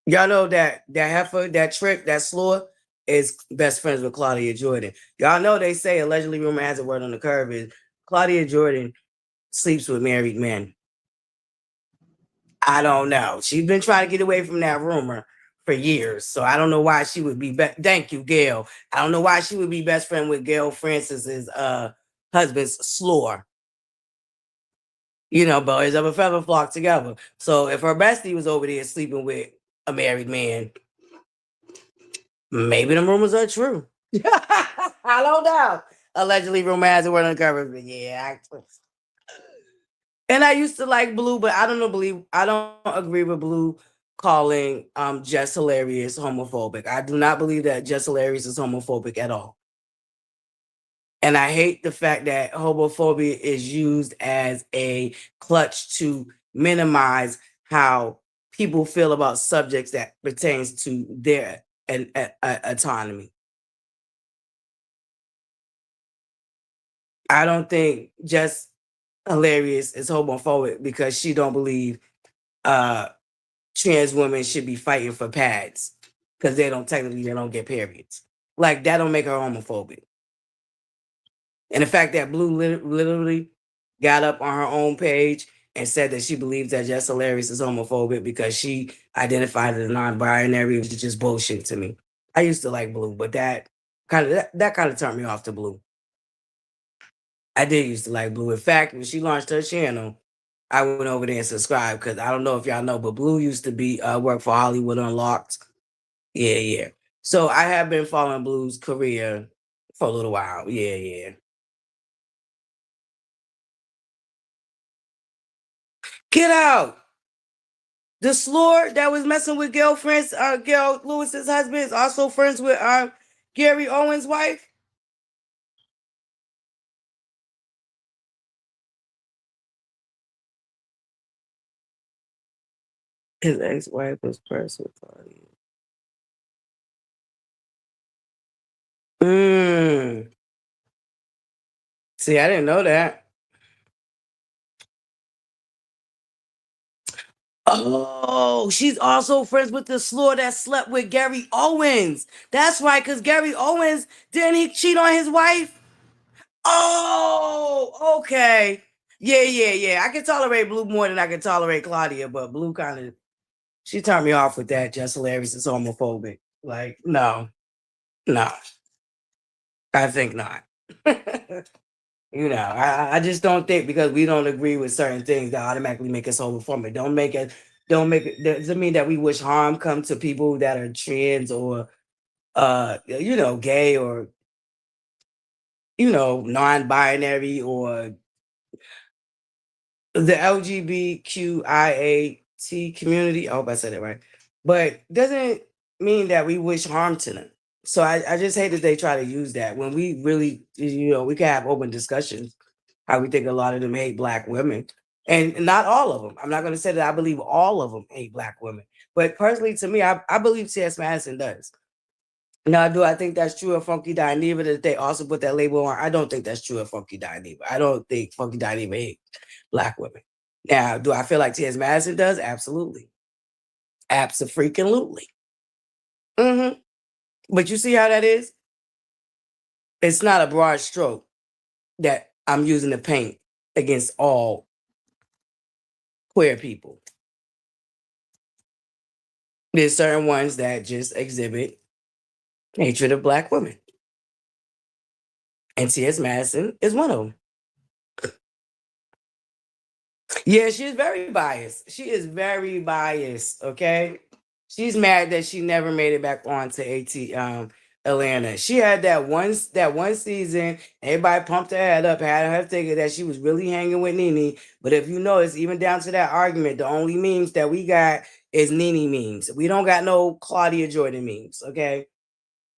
Y'all know that heifer, that trick, that slur is best friends with Claudia Jordan. Y'all know they say allegedly rumor has a word on the curve is Claudia Jordan sleeps with married men. I don't know. She's been trying to get away from that rumor for years. So I don't know why she would be. Thank you, Gail. I don't know why she would be best friend with Gail Francis's husband's slore. You know, birds of a feather flock together. So if her bestie was over there sleeping with a married man, maybe the rumors are true. I don't know. Allegedly, rumor has it were uncovered, but yeah, and I used to like Blue, but I don't agree with Blue calling Jess Hilarious homophobic. I do not believe that Jess Hilarious is homophobic at all. And I hate the fact that homophobia is used as a clutch to minimize how people feel about subjects that pertains to their autonomy. I don't think Jess Hilarious is homophobic because she don't believe trans women should be fighting for pads because they don't get periods. Like that don't make her homophobic. And the fact that Blue literally got up on her own page and said that she believes that Jess Hilarious is homophobic because she identified as non-binary is just bullshit to me. I used to like Blue, but that kind of turned me off to Blue. I did used to like Blue. In fact, when she launched her channel, I went over there and subscribed because I don't know if y'all know, but Blue used to be work for Hollywood Unlocked. Yeah, yeah. So I have been following Blue's career for a little while. Yeah, yeah. Get out. The slore that was messing with Gail Lewis's husband is also friends with Gary Owens' wife. His ex-wife was pressed with Claudia. See, I didn't know that. Oh, she's also friends with the slore that slept with Gary Owens. That's right, because Gary Owens, didn't he cheat on his wife? Oh, okay. Yeah, yeah, yeah. I can tolerate Blue more than I can tolerate Claudia, but Blue kind of she turned me off with that. Just Hilarious is homophobic. Like, no, no, I think not. I just don't think because we don't agree with certain things that automatically make us homophobic. Don't make it doesn't mean that we wish harm come to people that are trans or gay or non-binary or the LGBTQIA community. I hope I said it right. But doesn't mean that we wish harm to them. So I just hate that they try to use that when we really, we can have open discussions how we think a lot of them hate Black women. And not all of them. I'm not going to say that I believe all of them hate Black women. But personally, to me, I believe C.S. Madison does. Now, do I think that's true of Funky Dineva that they also put that label on? I don't think that's true of Funky Dineva. I don't think Funky Dineva hates Black women. Now, do I feel like T.S. Madison does? Absolutely. Abso-freaking-lutely. But you see how that is? It's not a broad stroke that I'm using to paint against all queer people. There's certain ones that just exhibit hatred of Black women. And T.S. Madison is one of them. Yeah, she's very biased. She is very biased, okay? She's mad that she never made it back on to Atlanta. She had that one season, everybody pumped her head up, had her thinking that she was really hanging with Nene. But if you notice, even down to that argument, the only memes that we got is Nene memes. We don't got no Claudia Jordan memes, okay?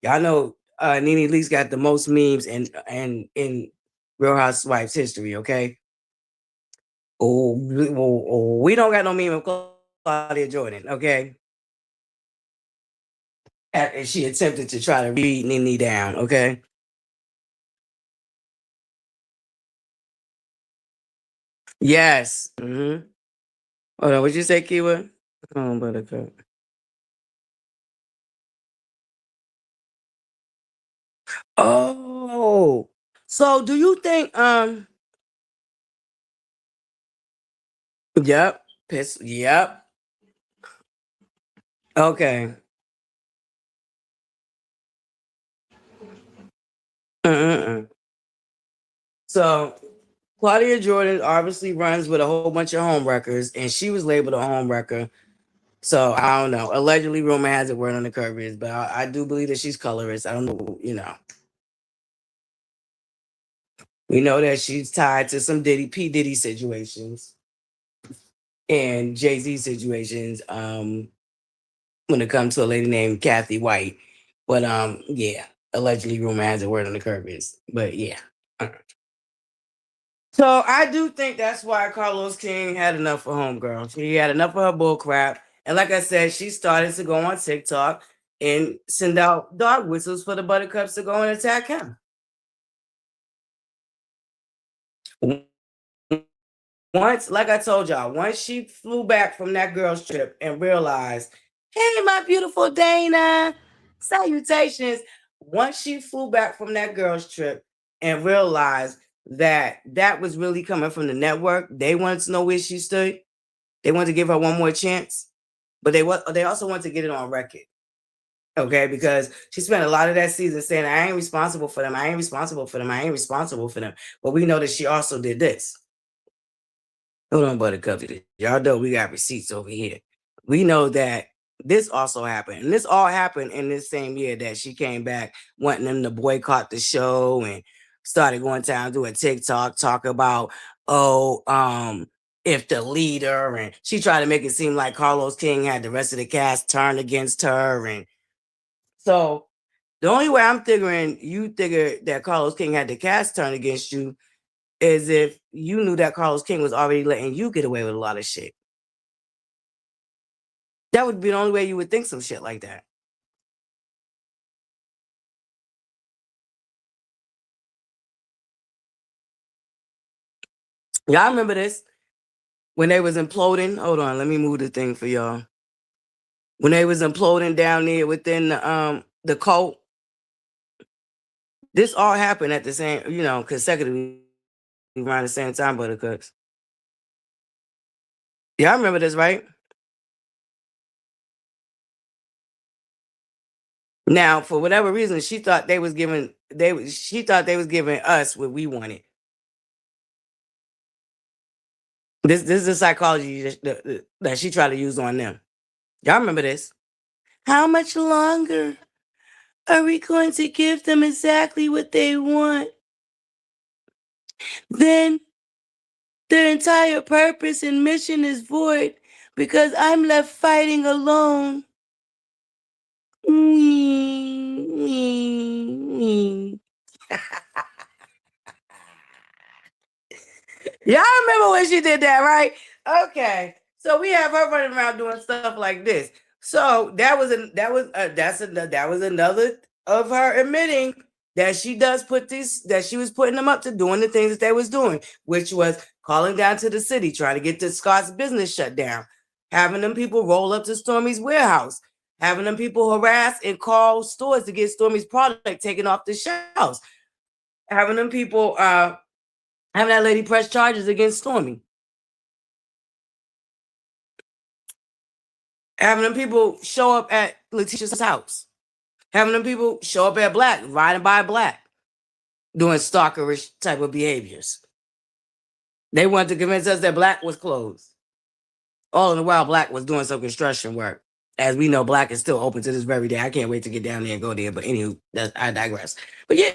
Y'all know Nene Leakes got the most memes in Real Housewives history, okay? We don't got no meme of Claudia Jordan, okay? And she attempted to try to beat Nene down, okay? Yes. Mm-hmm. Hold on, what'd you say, Kiwa? Come on, Buttercup. Oh. So do you think yep. Piss. Yep. Okay. Mm-mm. So Claudia Jordan obviously runs with a whole bunch of homewreckers, and she was labeled a homewrecker. So I don't know. Allegedly, rumor has it word on the curve is, but I do believe that she's colorist. I don't know, We know that she's tied to some P Diddy situations and Jay-Z situations. When it comes to a lady named Kathy White. But yeah, allegedly rumor has it word on the curve is. But yeah. So I do think that's why Carlos King had enough for homegirl. She had enough of her bull crap. And like I said, she started to go on TikTok and send out dog whistles for the Buttercups to go and attack him. Once, like I told y'all, once she flew back from that girls trip and realized, hey, my beautiful Dana, salutations. Once she flew back from that girls trip and realized that that was really coming from the network, they wanted to know where she stood. They wanted to give her one more chance, but they also wanted to get it on record. Okay, because she spent a lot of that season saying, I ain't responsible for them. I ain't responsible for them. I ain't responsible for them. But we know that she also did this. Hold on, Buttercup. Y'all know we got receipts over here. We know that this also happened. And this all happened in this same year that she came back wanting them to boycott the show and started going down doing TikTok, talk about, if the leader, and she tried to make it seem like Carlos King had the rest of the cast turn against her. And so the only way I'm figuring you figured that Carlos King had the cast turn against you is if you knew that Carlos King was already letting you get away with a lot of shit. That would be the only way you would think some shit like that. Y'all remember this? When they was imploding, hold on, let me move the thing for y'all. When they was imploding down there within the cult, this all happened at the same, consecutively around the same time, Buttercups. Y'all remember this, right? Now, for whatever reason, she thought they was giving us what we wanted. This is the psychology that she tried to use on them. Y'all remember this? How much longer are we going to give them exactly what they want? Then their entire purpose and mission is void because I'm left fighting alone. Y'all remember when she did that, right? Okay. So we have her running around doing stuff like this. So that was another of her admitting that she does that she was putting them up to doing the things that they was doing, which was calling down to the city, trying to get the Scott's business shut down, having them people roll up to Stormy's warehouse, having them people harass and call stores to get Stormy's product taken off the shelves, having them people having that lady press charges against Stormy. Having them people show up at Letitia's house. Having them people show up at Black, riding by Black, doing stalkerish type of behaviors. They wanted to convince us that Black was closed. All in the while, Black was doing some construction work. As we know, Black is still open to this very day. I can't wait to get down there and go there. But anywho, I digress. But yeah.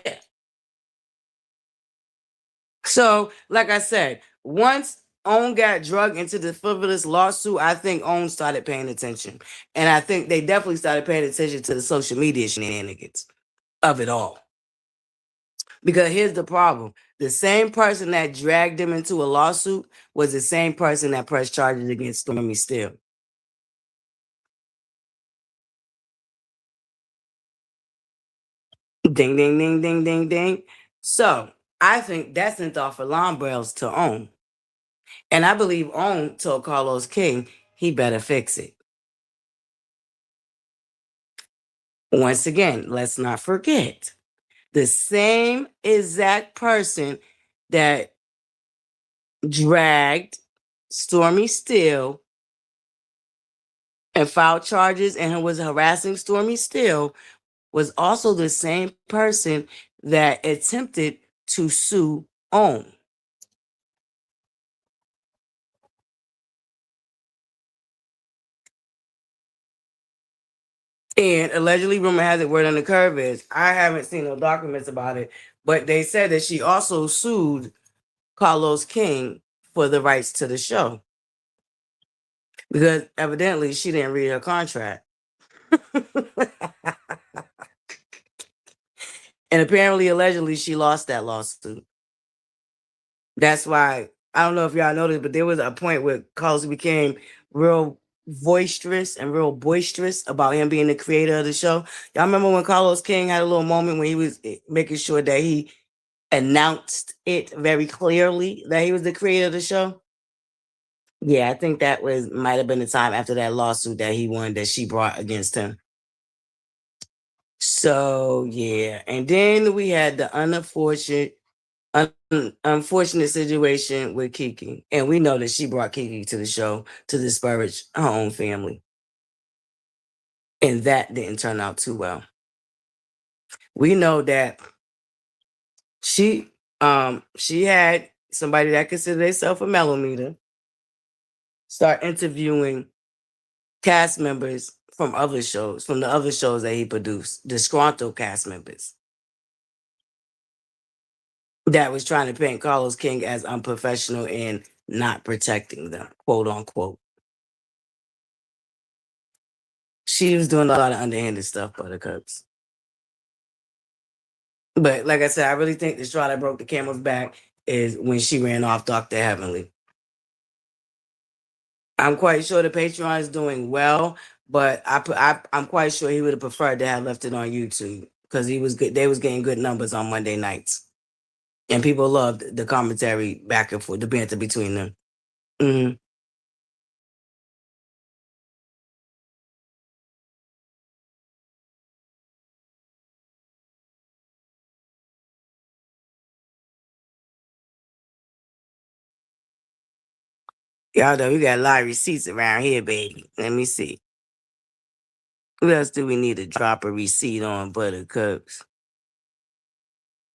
So, like I said, once OWN got drug into the frivolous lawsuit, I think OWN started paying attention. And I think they definitely started paying attention to the social media shenanigans of it all. Because here's the problem. The same person that dragged them into a lawsuit was the same person that pressed charges against Stormy Steele. Ding, ding, ding, ding, ding, ding. So I think that sent off alarm bells to OWN. And I believe OWN told Carlos King he better fix it. Once again, let's not forget the same exact person that dragged Stormy Steele and filed charges and was harassing Stormy Steele was also the same person that attempted to sue OWN. And allegedly, rumor has it, word on the curve is, I haven't seen no documents about it, but they said that she also sued Carlos King for the rights to the show because evidently she didn't read her contract. And apparently, allegedly, she lost that lawsuit. That's why, I don't know if y'all noticed, but there was a point where Carlos became real boisterous about him being the creator of the show. Y'all remember when Carlos King had a little moment when he was making sure that he announced it very clearly that he was the creator of the show? Yeah, I think that might have been the time after that lawsuit that he won that she brought against him. So yeah, and then we had the unfortunate situation with Kiki, and we know that she brought Kiki to the show to disparage her own family, and that didn't turn out too well. We know that she had somebody that considered themselves a mellometer start interviewing cast members from the other shows that he produced, disgruntled cast members that was trying to paint Carlos King as unprofessional and not protecting them, quote unquote. She was doing a lot of underhanded stuff, ButterCups. But like I said, I really think the straw that broke the camel's back is when she ran off Dr. Heavenly. I'm quite sure the Patreon is doing well, but I'm quite sure he would have preferred to have left it on YouTube because he was good. They was getting good numbers on Monday nights, and people loved the commentary back and forth, the banter between them. Mm-hmm. Y'all know we got a lot of receipts around here, baby. Let me see. What else do we need to drop a receipt on, ButterCups?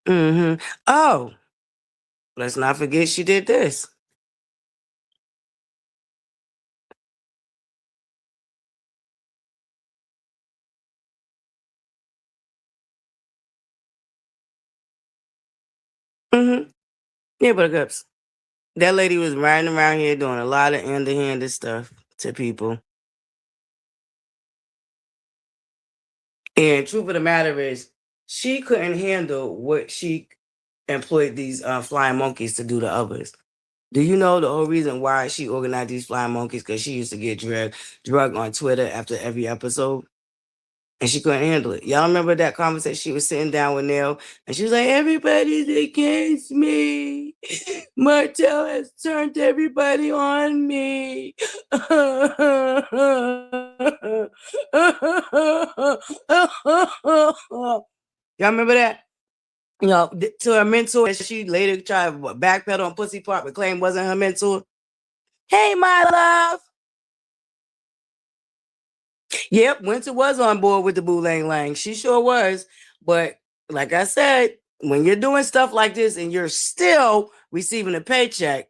Mm-hmm. Oh, let's not forget she did this. Mm-hmm. Yeah, ButterCups. That lady was riding around here doing a lot of underhanded stuff to people. And truth of the matter is, she couldn't handle what she employed these flying monkeys to do to others. Do you know the whole reason why she organized these flying monkeys? Because she used to get drugged on Twitter after every episode. And she couldn't handle it. Y'all remember that conversation? She was sitting down with Neil, and she was like, "Everybody's against me. Martell has turned everybody on me." Y'all remember that? You know, to her mentor, she later tried to backpedal on Pussy Part, but claimed wasn't her mentor. Hey, my love. Yep, Winter was on board with the Boo Lang Lang. She sure was. But like I said, when you're doing stuff like this and you're still receiving a paycheck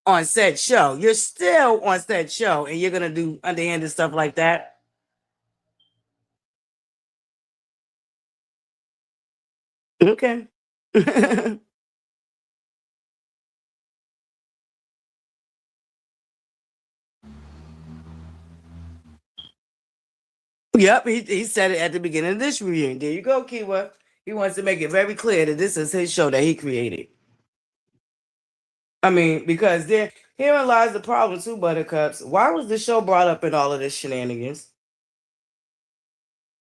on said show, you're still on said show and you're going to do underhanded stuff like that. Okay. Yep, he said it at the beginning of this reunion. There you go, Kiwa. He wants to make it very clear that this is his show that he created. I mean, because herein lies the problem too, ButterCups. Why was the show brought up in all of this shenanigans?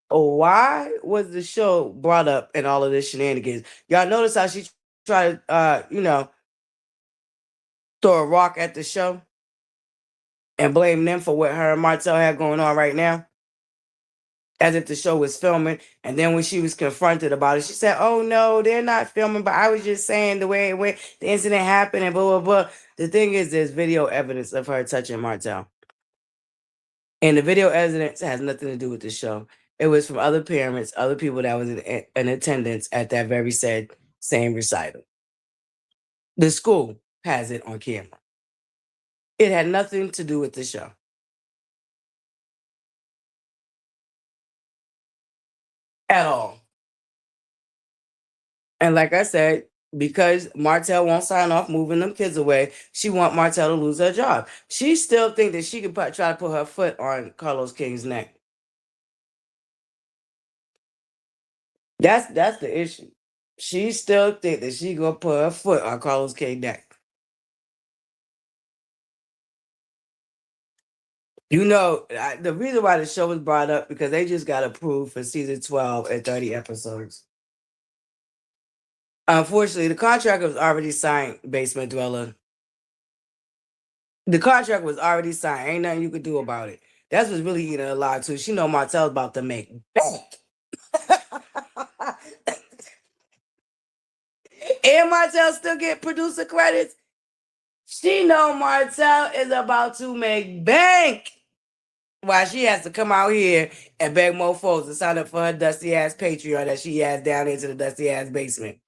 Why was the show brought up in all of this shenanigans? Y'all notice how she tried to, throw a rock at the show and blame them for what her and Martell had going on right now, as if the show was filming. And then when she was confronted about it, she said, "Oh no, they're not filming, but I was just saying the way the incident happened and blah blah blah." The thing is, there's video evidence of her touching Martell, and the video evidence has nothing to do with the show. It was from other parents, other people that was in attendance at that very said same recital. The school has it on camera. It had nothing to do with the show. At all. And like I said, because Martell won't sign off moving them kids away, she want Martell to lose her job. She still think that she could try to put her foot on Carlos King's neck. That's the issue. She still think that she gonna put her foot on Carlos King's neck. You know, the reason why the show was brought up because they just got approved for season 12 and 30 episodes. Unfortunately, the contract was already signed, Basement Dweller. The contract was already signed. Ain't nothing you could do about it. That's what's really eating a lot too. She know Martell's about to make bank. And Martell still get producer credits. She know Martell is about to make bank. Why she has to come out here and beg more folks to sign up for her dusty ass Patreon that she has down into the dusty ass basement.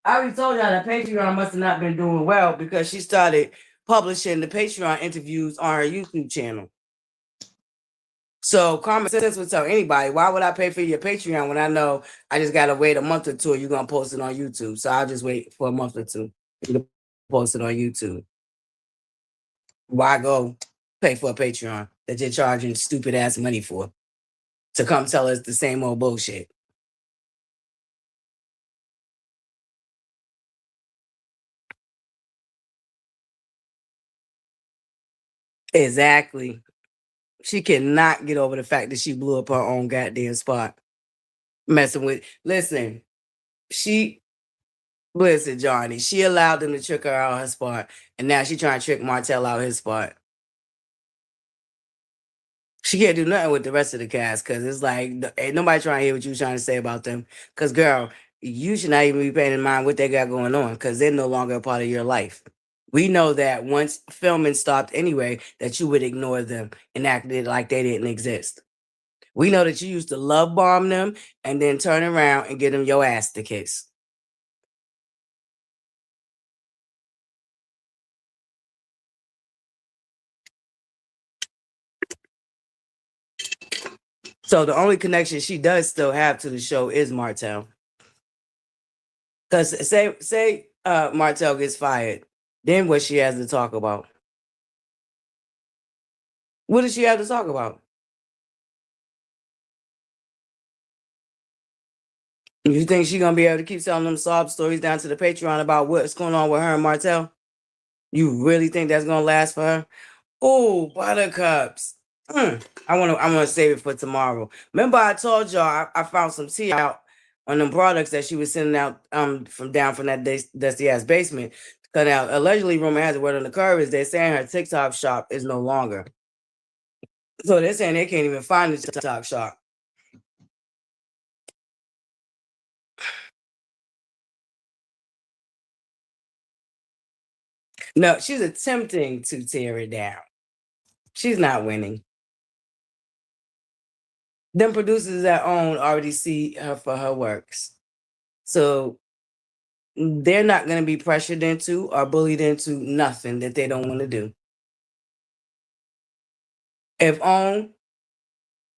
I already told y'all that Patreon must have not been doing well because she started publishing the Patreon interviews on her YouTube channel. So common sense would tell anybody, why would I pay for your Patreon when I know I just gotta wait a month or two and you're gonna post it on YouTube? So I'll just wait for a month or two to post it on YouTube. Why go pay for a Patreon that you're charging stupid ass money for to come tell us the same old bullshit? Exactly. She cannot get over the fact that she blew up her own goddamn spot. Messing with, listen, Johnny, she allowed them to trick her out her spot, and now she trying to trick Martell out his spot. She can't do nothing with the rest of the cast because it's like ain't nobody trying to hear what you trying to say about them. Because girl, you should not even be paying in mind what they got going on because they're no longer a part of your life. We know that once filming stopped anyway, that you would ignore them and act like they didn't exist. We know that you used to love bomb them and then turn around and give them your ass to kiss. So the only connection she does still have to the show is Martell. Because say Martell gets fired, then what she has to talk about? What does she have to talk about? You think she's gonna be able to keep telling them sob stories down to the Patreon about what's going on with her and Martell? You really think that's gonna last for her? Oh, ButterCups. I wanna save it for tomorrow. Remember, I told y'all I found some tea out on them products that she was sending out from that dusty ass basement. Because now allegedly, rumor has it, word on the curve is they're saying her TikTok shop is no longer. So they're saying they can't even find the TikTok shop. No, she's attempting to tear it down. She's not winning. Them producers that own already see her for her works. So they're not going to be pressured into or bullied into nothing that they don't want to do. If OWN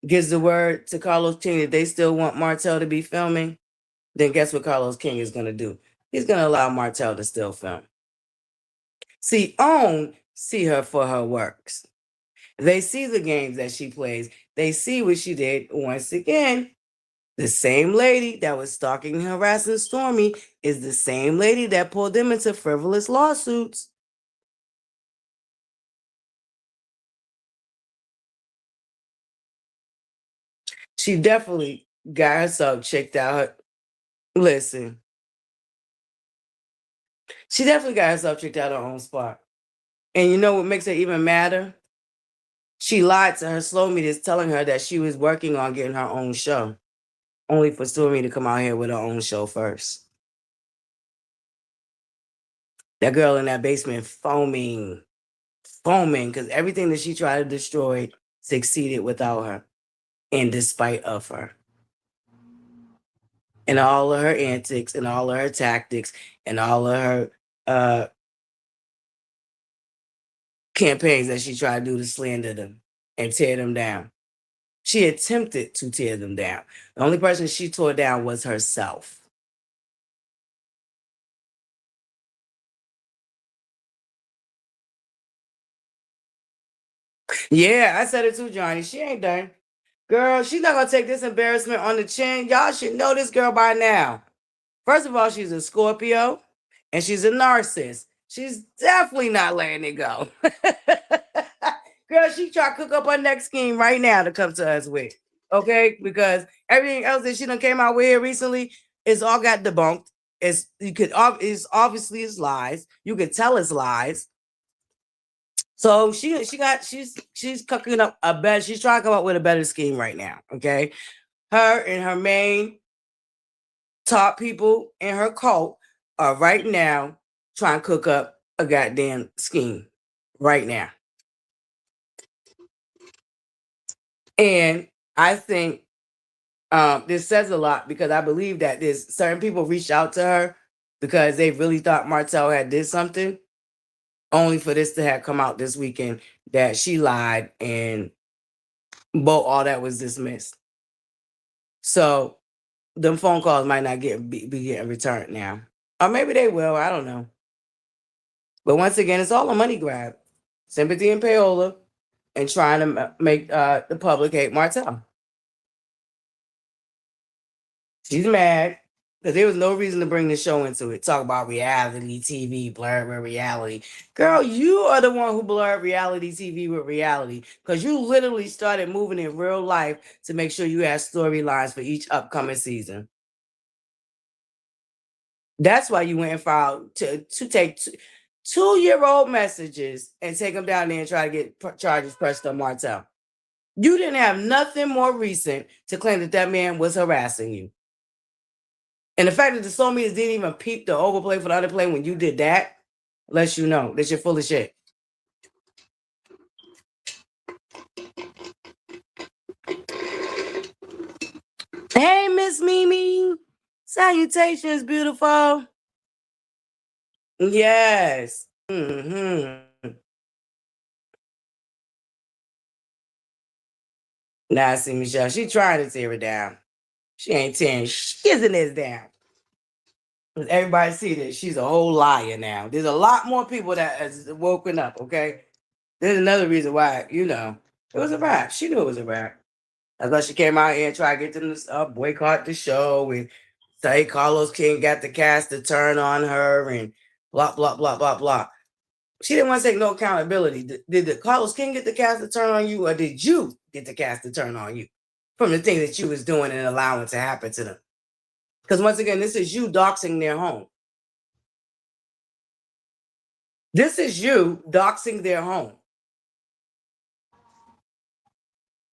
gives the word to Carlos King that they still want Martell to be filming, then guess what Carlos King is going to do? He's going to allow Martell to still film. See, OWN see her for her works. They see the games that she plays. They see what she did. Once again, the same lady that was stalking and harassing Stormy is the same lady that pulled them into frivolous lawsuits. She definitely got herself checked out. Listen, she definitely got herself checked out her own spot. And you know what makes it even madder? She lied to her slow meters telling her that she was working on getting her own show, only for Stormy to come out here with her own show first. That girl in that basement foaming, because everything that she tried to destroy succeeded without her. in despite of her. And all of her antics and all of her tactics and all of her campaigns that she tried to do to slander them and tear them down. She attempted to tear them down. The only person she tore down was herself. Yeah, I said it too, Johnny. She ain't done. Girl, she's not going to take this embarrassment on the chin. Y'all should know this girl by now. First of all, she's a Scorpio and she's a narcissist. She's definitely not letting it go. Girl, she try to cook up her next scheme right now to come to us with. Okay? Because everything else that she done came out with here recently is all got debunked. It's obviously it's lies. You could tell it's lies. So she's cooking up a better, she's trying to come up with a better scheme right now. Okay. Her and her main top people in her cult are right now trying to cook up a goddamn scheme right now. And I think this says a lot because I believe that there's certain people reached out to her because they really thought Martell had did something, only for this to have come out this weekend that she lied and all that was dismissed. So them phone calls might not be getting returned now. Or maybe they will. I don't know. But once again, it's all a money grab. Sympathy and payola and trying to make the public hate Martell. She's mad because there was no reason to bring the show into it. Talk about reality TV, blurred with reality. Girl, you are the one who blurred reality TV with reality because you literally started moving in real life to make sure you had storylines for each upcoming season. That's why you went and filed to take 2-year-old messages and take them down there and try to get charges pressed on Martell. You didn't have nothing more recent to claim that man was harassing you. And the fact that the social media didn't even peep the overplay for the underplay when you did that lets you know that you're full of shit. Hey, Miss Mimi. Salutations, beautiful. Yes. Mm-hmm. Now I see Michelle. She trying to tear it down. She ain't tearing shizness down. Because everybody see that she's a whole liar now. There's a lot more people that has woken up, okay? There's another reason why, it was a rap. She knew it was a rap. That's why she came out here and tried to get them to boycott the show and say Carlos King got the cast to turn on her and blah, blah, blah, blah, blah. She didn't want to take no accountability. Did the Carlos King get the cast to turn on you or did you get the cast to turn on you from the things that you was doing and allowing to happen to them? Because once again, this is you doxing their home. This is you doxing their home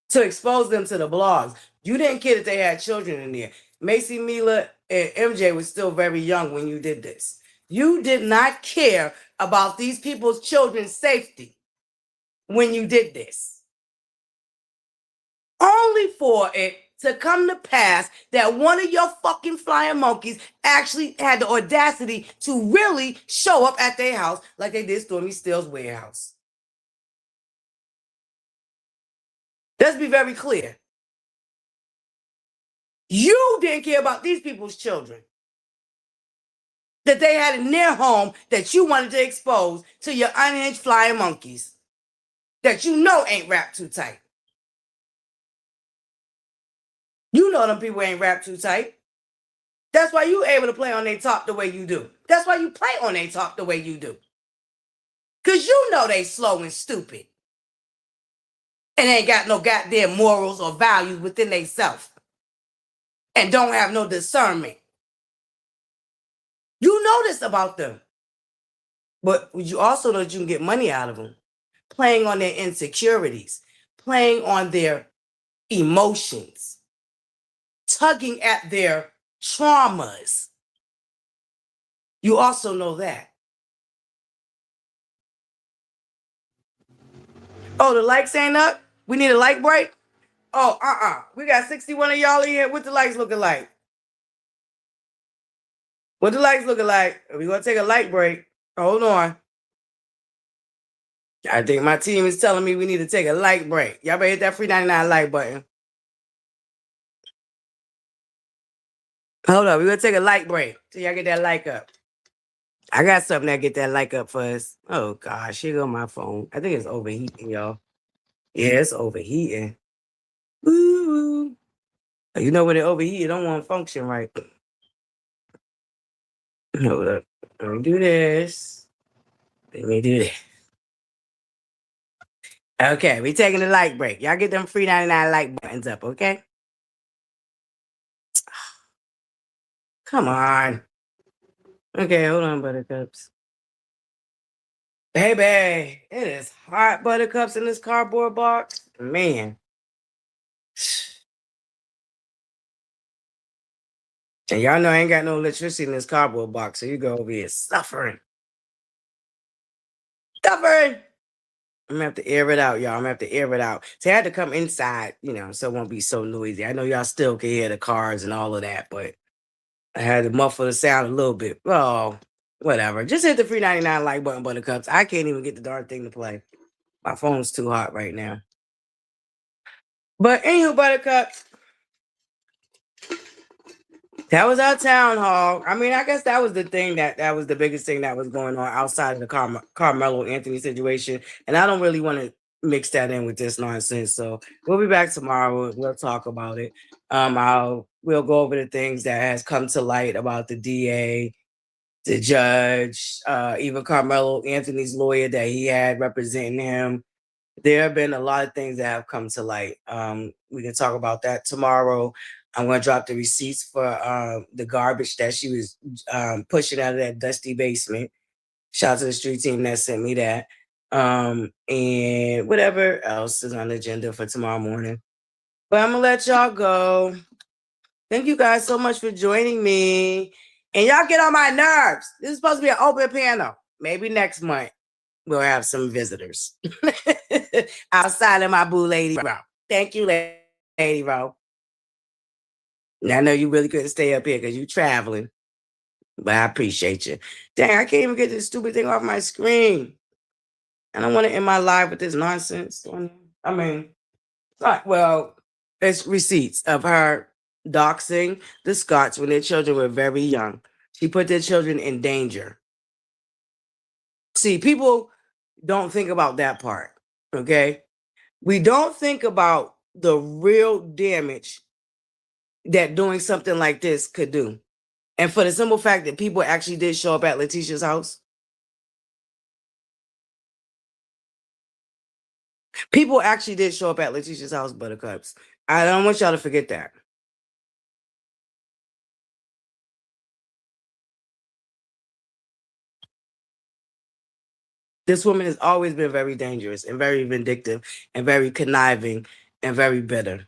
to expose them to the blogs. You didn't care that they had children in there. Macy, Mila, and MJ was still very young when you did this. You did not care about these people's children's safety when you did this. Only for it to come to pass that one of your fucking flying monkeys actually had the audacity to really show up at their house like they did Stormy Steele's warehouse. Let's be very clear. You didn't care about these people's children that they had in their home that you wanted to expose to your unhinged flying monkeys that you know ain't wrapped too tight. You know them people ain't wrapped too tight. That's why you able to play on their top the way you do. That's why you play on their top the way you do. Because you know they slow and stupid. And ain't got no goddamn morals or values within themselves. And don't have no discernment. You know this about them. But you also know that you can get money out of them. Playing on their insecurities. Playing on their emotions. Tugging at their traumas. You also know that. Oh, the likes ain't up? We need a like break? Oh, we got 61 of y'all in here. What the lights looking like? What the lights looking like? We're going to take a light break. Hold on. I think my team is telling me we need to take a light break. Y'all better hit that free 99 like button. Hold on. We're going to take a light break till y'all get that like up. I got something that get that like up for us. Oh, gosh. Here go my phone. I think it's overheating, y'all. Yeah, it's overheating. Woo. You know when it overheat, it don't want to function right. Hold up. Let me do this. Let me do this. Okay, we taking a light break. Y'all get them free 99 like buttons up, okay? Come on. Okay, hold on, Buttercups. Baby, it is hot, Buttercups, in this cardboard box. Man. And y'all know I ain't got no electricity in this cardboard box, so you go over here suffering. Suffering! I'm gonna have to air it out, y'all. I'm gonna have to air it out. So I had to come inside, so it won't be so noisy. I know y'all still can hear the cars and all of that, but I had to muffle the sound a little bit. Oh, whatever. Just hit the free 99 like button, Buttercups. I can't even get the darn thing to play. My phone's too hot right now. But anywho, Buttercups, that was our town hall. I mean, I guess that was the thing that was the biggest thing that was going on outside of the Carmelo Anthony situation. And I don't really want to mix that in with this nonsense. So we'll be back tomorrow. We'll talk about it. We'll go over the things that has come to light about the DA, the judge, even Carmelo Anthony's lawyer that he had representing him. There have been a lot of things that have come to light. We can talk about that tomorrow. I'm going to drop the receipts for the garbage that she was pushing out of that dusty basement. Shout out to the street team that sent me that. And whatever else is on the agenda for tomorrow morning. But I'm going to let y'all go. Thank you guys so much for joining me. And y'all get on my nerves. This is supposed to be an open panel. Maybe next month we'll have some visitors outside of my boo Lady Ro. Thank you, Lady Ro. I know you really couldn't stay up here because you're traveling, but I appreciate you. Dang, I can't even get this stupid thing off my screen. I don't want to end my life with this nonsense. I mean, well, it's receipts of her doxing the Scotts when their children were very young. She put their children in danger. See, people don't think about that part, okay? We don't think about the real damage that doing something like this could do. And for the simple fact that people actually did show up at Letitia's house. People actually did show up at Letitia's house, Buttercups. I don't want y'all to forget that. This woman has always been very dangerous and very vindictive and very conniving and very bitter.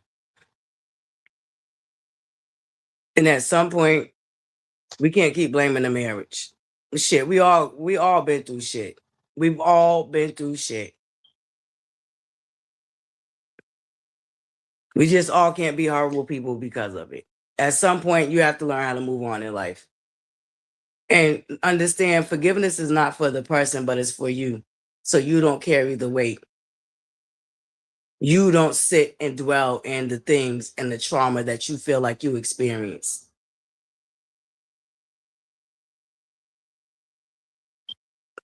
And at some point, we can't keep blaming the marriage. Shit, we all been through shit. We've all been through shit. We just all can't be horrible people because of it. At some point, you have to learn how to move on in life. And understand forgiveness is not for the person, but it's for you. So you don't carry the weight. You don't sit and dwell in the things and the trauma that you feel like you experience.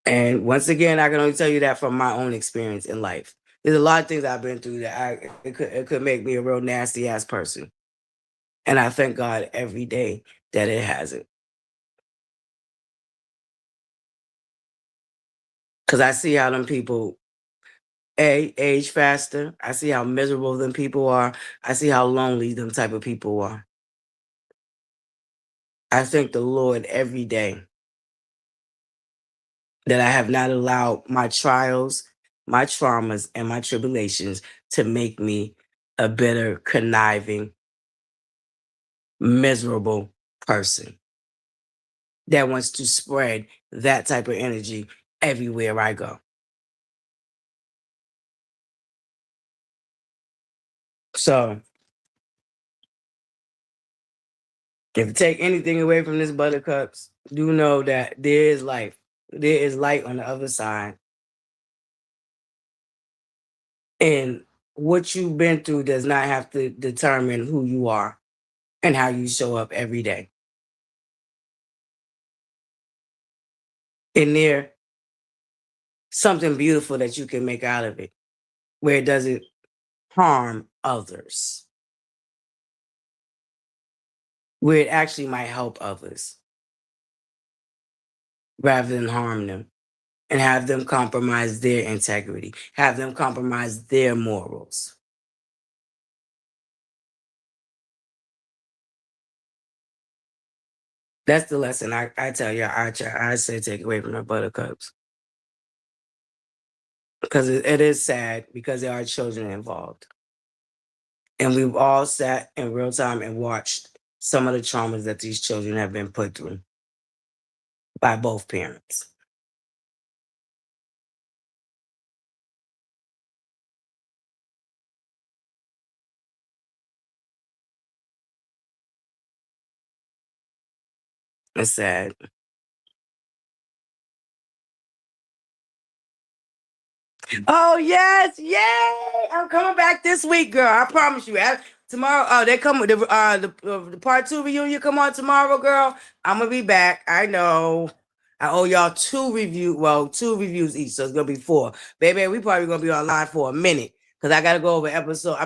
And once again, I can only tell you that from my own experience in life. There's a lot of things I've been through that it could make me a real nasty ass person. And I thank God every day that it hasn't. Because I see how them people age faster. I see how miserable them people are. I see how lonely them type of people are. I thank the Lord every day that I have not allowed my trials, my traumas, and my tribulations to make me a bitter, conniving, miserable person that wants to spread that type of energy everywhere I go. So, if you take anything away from this Buttercups, do know that there is life. There is light on the other side. And what you've been through does not have to determine who you are and how you show up every day. And there's something beautiful that you can make out of it where it doesn't harm others, where it actually might help others rather than harm them and have them compromise their integrity, have them compromise their morals. That's the lesson I tell you, I say take away from the Buttercups. Because it is sad because there are children involved. And we've all sat in real time and watched some of the traumas that these children have been put through by both parents. It's sad. Oh yes, yay! I'm coming back this week, girl. I promise you. Tomorrow, they come with the part 2 reunion. Come on tomorrow, girl. I'm gonna be back. I know. I owe y'all 2 reviews each, so it's gonna be 4. Baby, we probably gonna be online for a minute because I gotta go over episode.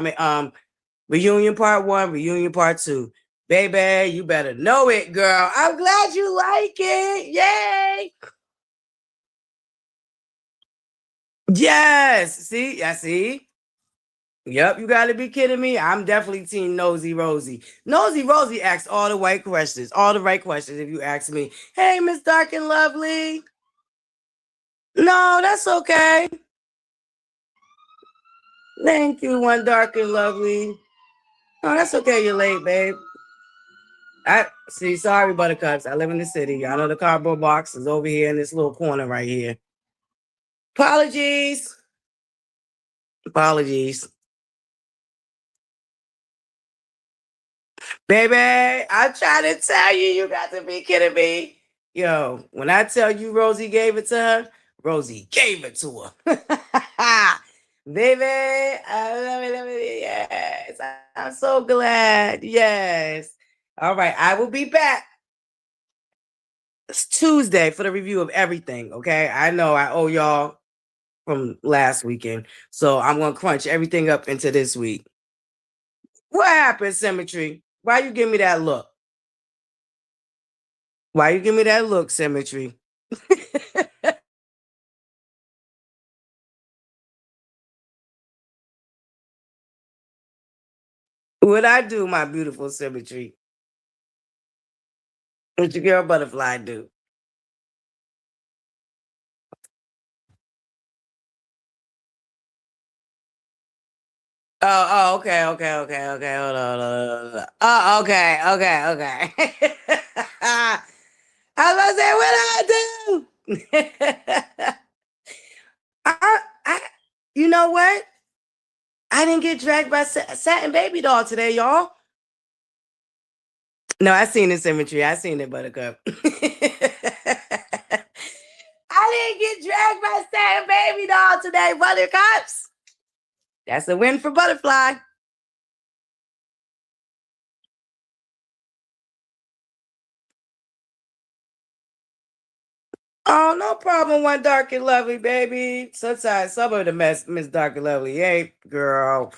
Reunion part 1, reunion part 2. Baby, you better know it, girl. I'm glad you like it. Yay! Yes. See, I see. Yep, you gotta be kidding me. I'm definitely team Nosy Rosie. Nosy Rosie asks all the right questions, if you ask me. Hey, Miss Dark and Lovely. No, that's okay. Thank you, One Dark and Lovely. Oh, that's okay. You're late, babe. I see. Sorry, Buttercups. I live in the city. Y'all know the cardboard box is over here in this little corner right here. Apologies. Apologies. Baby, I'm trying to tell you, you got to be kidding me. Yo, when I tell you Rosie gave it to her, Rosie gave it to her. Baby, I love it. Yes, I'm so glad. Yes. All right, I will be back. It's Tuesday for the review of everything, okay? I know I owe y'all from last weekend, so I'm going to crunch everything up into this week. What happened, Symmetry? Why you give me that look? Why you give me that look, Symmetry? What I do, my beautiful Symmetry? What your girl Butterfly do? Okay. Hold on. Oh, okay. I was gonna say, what I do? I, you know what? I didn't get dragged by Satin Baby Doll today, y'all. No, I seen the Symmetry. I seen it, Buttercup. I didn't get dragged by Satin Baby Doll today, Buttercups. That's a win for Butterfly. Oh, no problem, One Dark and Lovely, baby. Sometimes some of the Miss Dark and Lovely ain't, girl.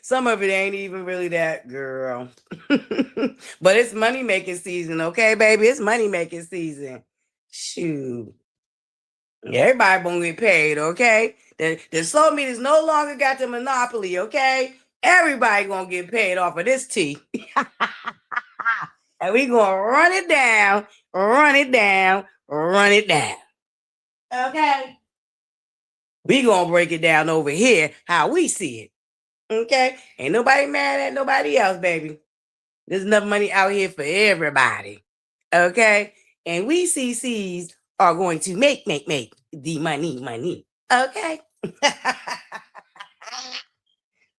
Some of it ain't even really that, girl. But it's money making season, okay, baby? It's money making season. Shoot. Everybody gonna get paid, okay? The slow meters no longer got the monopoly, okay? Everybody gonna get paid off of this tea. And we gonna run it down, run it down, run it down. Okay? We gonna break it down over here how we see it. Okay? Ain't nobody mad at nobody else, baby. There's enough money out here for everybody. Okay? And we CCs are going to make the money. Okay?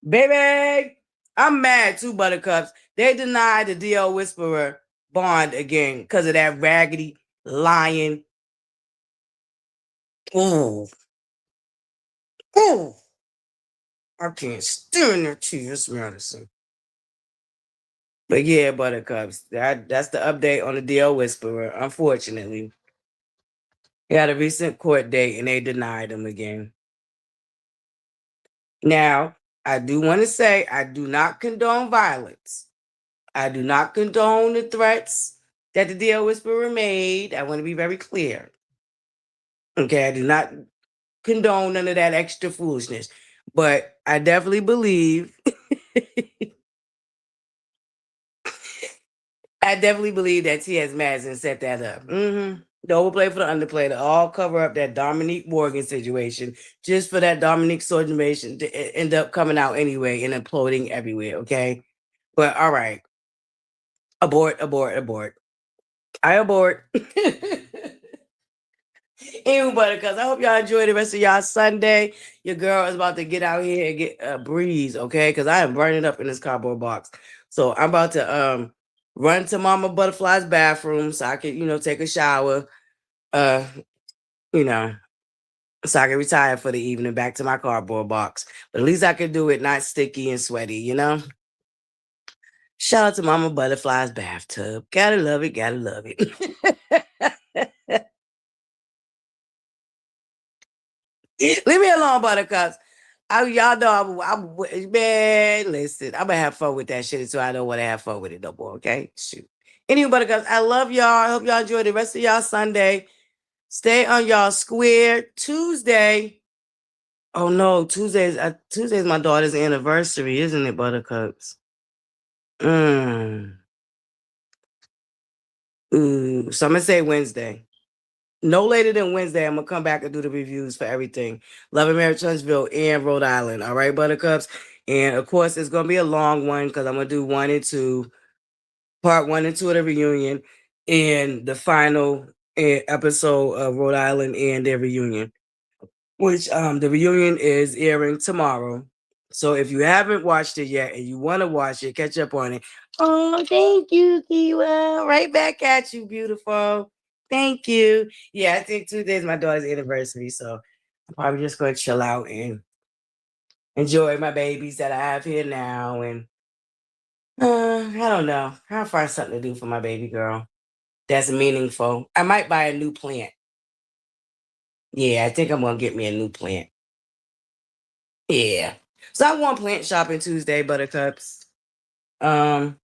Baby, I'm mad too, Buttercups. They denied the DL Whisperer bond again because of that raggedy lion. Ooh. Ooh. I can't stand their tears, medicine. But yeah, Buttercups, that's the update on the DL Whisperer. Unfortunately, he had a recent court date and they denied him again. Now, I do want to say I do not condone violence. I do not condone the threats that the DL Whisperer made. I want to be very clear. Okay, I do not condone none of that extra foolishness. But I definitely believe that T.S. Madison set that up. The overplay for the underplay to all cover up that Dominique Morgan situation, just for that Dominique situation to end up coming out anyway and imploding everywhere. Okay, but all right, abort. I abort. Anyway, Buttercups, I hope y'all enjoy the rest of y'all Sunday. Your girl is about to get out here and get a breeze, okay? Because I am burning up in this cardboard box. So I'm about to run to Mama ButterFlii's bathroom so I can, take a shower. You know, so I can retire for the evening back to my cardboard box. But at least I can do it not sticky and sweaty. Shout out to Mama ButterFlii's bathtub. Gotta love it, gotta love it. Leave me alone, Buttercups. Y'all know man, listen, I'm gonna have fun with that shit, so I don't want to have fun with it no more, okay? Shoot. Anyway, Buttercups, I love y'all. I hope y'all enjoy the rest of y'all Sunday. Stay on y'all square. Tuesday. Oh no, Tuesday's my daughter's anniversary, isn't it, Buttercups? So I'm gonna say Wednesday. No later than Wednesday, I'm gonna come back and do the reviews for everything. Love and Mary Huntsville and Rhode Island. All right, Buttercups. And of course, it's gonna be a long one because I'm gonna do part 1 and 2 of the reunion, and the final episode of Rhode Island and their reunion. Which the reunion is airing tomorrow. So if you haven't watched it yet and you want to watch it, catch up on it. Oh, thank you, Kiwa. Right back at you, beautiful. Thank you. Yeah, I think 2 days my daughter's anniversary, so I'm probably just going to chill out and enjoy my babies that I have here now. And I don't know. I'll find something to do for my baby girl that's meaningful. I might buy a new plant. Yeah, I think I'm going to get me a new plant. Yeah. So I want plant shopping Tuesday, Buttercups. I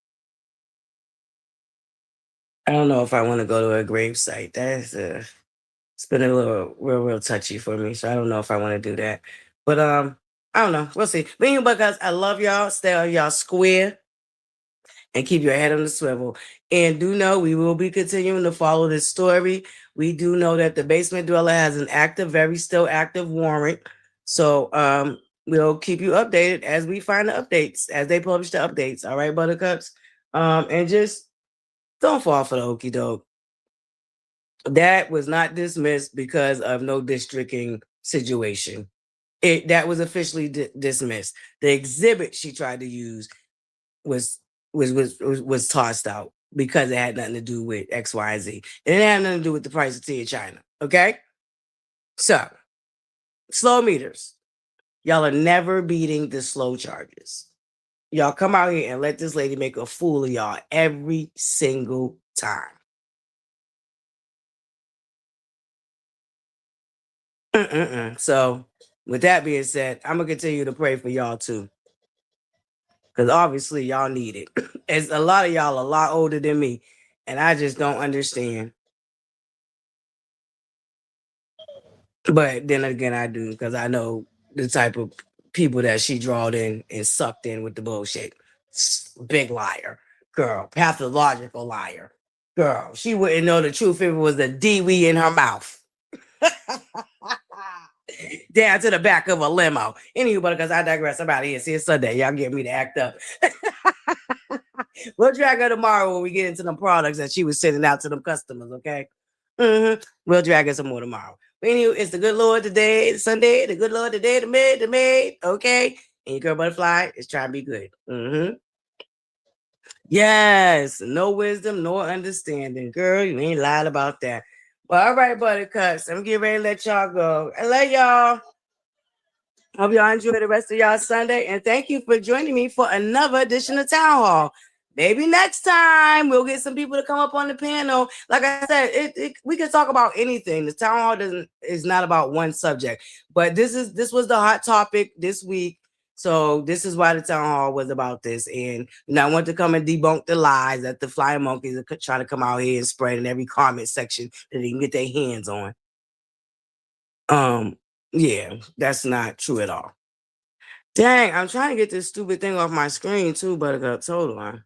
don't know if I want to go to a grave site. It's been a little real touchy for me. So I don't know if I want to do that. But I don't know. We'll see. But anyway, Buttercups, I love y'all. Stay on y'all square and keep your head on the swivel. And do know we will be continuing to follow this story. We do know that the basement dweller has an still active warrant. So we'll keep you updated as we find the updates, as they publish the updates. All right, Buttercups. And just don't fall for the okie doke. That was not dismissed because of no districting situation. That was officially dismissed. The exhibit she tried to use was tossed out because it had nothing to do with X, Y, Z. And it had nothing to do with the price of tea in China. Okay? So, slow meters. Y'all are never beating the slow charges. Y'all come out here and let this lady make a fool of y'all every single time. So, with that being said, I'm going to continue to pray for y'all too. Because obviously y'all need it. As a lot of y'all a lot older than me, and I just don't understand. But then again, I do, because I know the type of people that she drawed in and sucked in with the bullshit. Big liar. Girl, pathological liar. Girl, she wouldn't know the truth if it was a DW in her mouth. Down to the back of a limo. Anyway, because I digress about it. See, it's Sunday. Y'all get me to act up. We'll drag her tomorrow when we get into the products that she was sending out to them customers, okay? We'll drag her some more tomorrow. But anyway, it's the good Lord today, Sunday, the good Lord today, the maid, okay? And your girl Butterfly is trying to be good. Mm-hmm. Yes, no wisdom, no understanding. Girl, you ain't lied about that. Well, all right, Buttercups. I'm getting ready to let y'all go. I love y'all. Hope y'all enjoy the rest of y'all Sunday. And thank you for joining me for another edition of Town Hall. Maybe next time we'll get some people to come up on the panel. Like I said, we can talk about anything. The Town Hall is not about one subject. But this was the hot topic this week. So this is why the Town Hall was about this. And I want to come and debunk the lies that the flying monkeys are trying to come out here and spread in every comment section that they can get their hands on. Yeah, that's not true at all. Dang, I'm trying to get this stupid thing off my screen too, Buttercup. Hold on.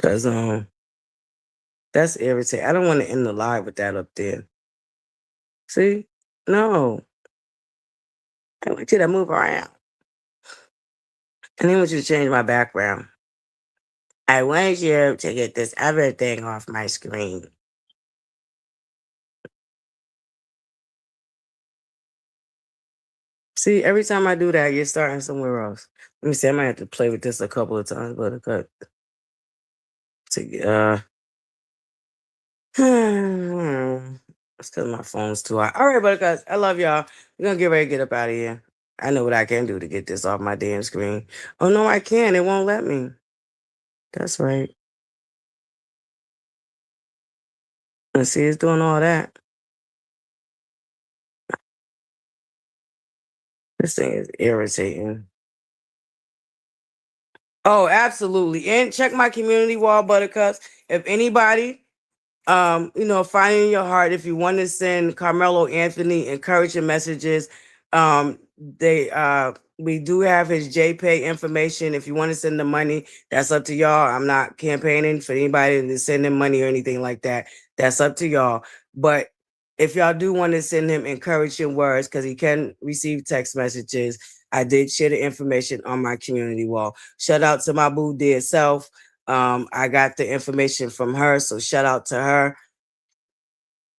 Cause that's irritating. I don't want to end the live with that up there. See? No. I want you to move around. And then I want you to change my background. I want you to get this other thing off my screen. See, every time I do that, you're starting somewhere else. Let me see. I might have to play with this a couple of times, Buttercup. It's because my phone's too hot. All right, Buttercups. I love y'all. We're going to get ready to get up out of here. I know what I can do to get this off my damn screen. Oh, no, I can't. It won't let me. That's right. Let's see, it's doing all that. This thing is irritating. Oh, absolutely. And check my community wall, Buttercups. If anybody, finding your heart, if you want to send Carmelo Anthony encouraging messages, we do have his JPay information. If you want to send the money, that's up to y'all. I'm not campaigning for anybody to send him money or anything like that. That's up to y'all. But if y'all do want to send him encouraging words, because he can receive text messages, I did share the information on my community wall. Shout out to my boo dear self. I got the information from her, so shout out to her.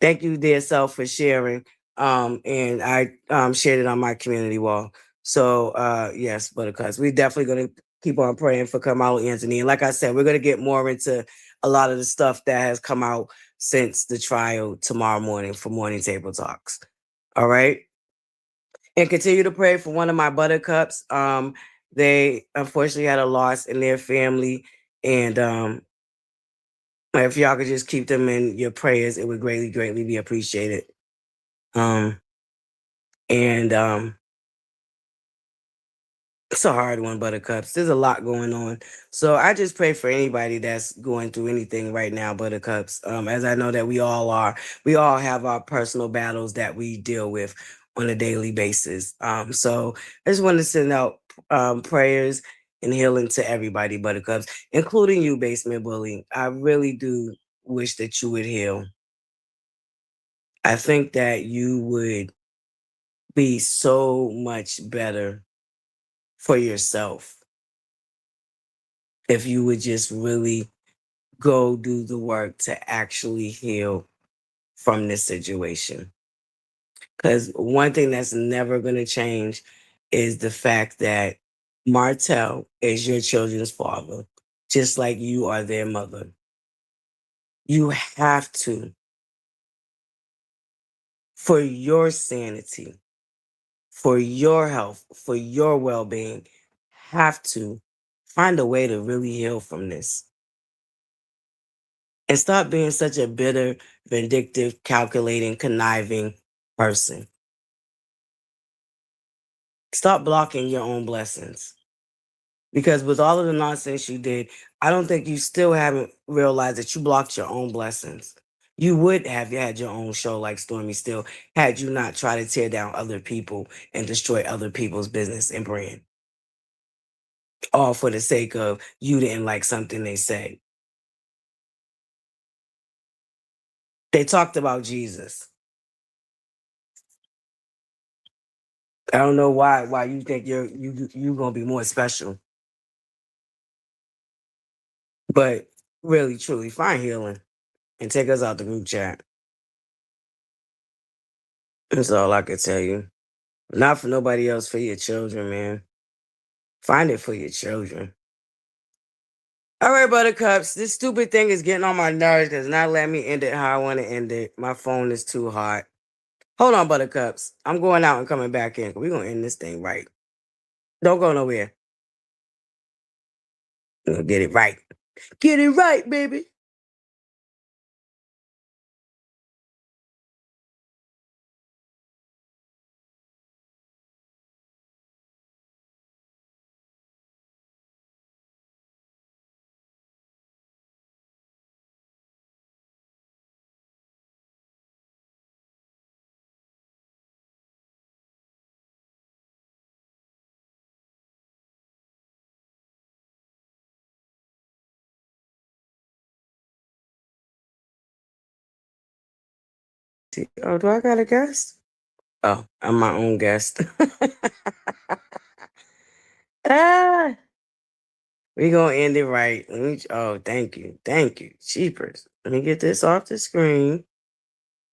Thank you, dear self, for sharing. And I shared it on my community wall. So yes, Buttercups, we're definitely gonna keep on praying for Carmelo Anthony. And like I said, we're gonna get more into a lot of the stuff that has come out since the trial tomorrow morning for Morning Table Talks. All right. And continue to pray for one of my Buttercups. They unfortunately had a loss in their family. And if y'all could just keep them in your prayers, it would greatly, greatly be appreciated. And it's a hard one, Buttercups. There's a lot going on. So I just pray for anybody that's going through anything right now, Buttercups. As I know that we all are. We all have our personal battles that we deal with on a daily basis. So I just want to send out prayers and healing to everybody, Buttercups, including you, Basement Bully. I really do wish that you would heal. I think that you would be so much better for yourself if you would just really go do the work to actually heal from this situation. Because one thing that's never going to change is the fact that Martell is your children's father, just like you are their mother. You have to, for your sanity, for your health, for your well-being, have to find a way to really heal from this. And stop being such a bitter, vindictive, calculating, conniving person. Stop blocking your own blessings. Because with all of the nonsense you did, I don't think you still haven't realized that you blocked your own blessings. You would have had your own show like Stormy Still had you not tried to tear down other people and destroy other people's business and brand. All for the sake of you didn't like something they said. They talked about Jesus. I don't know why you think you're gonna be more special. But really, truly, find healing and take us out the group chat. That's all I could tell you. Not for nobody else, for your children, man. Find it for your children. All right, Buttercups. This stupid thing is getting on my nerves because not letting me end it how I want to end it. My phone is too hot. Hold on, Buttercups. I'm going out and coming back in. We're going to end this thing right. Don't go nowhere. We're going to get it right. Get it right, baby. Oh, do I got a guest? Oh, I'm my own guest. Ah, we gonna end it right. Oh, thank you. Thank you. Cheapers. Let me get this off the screen.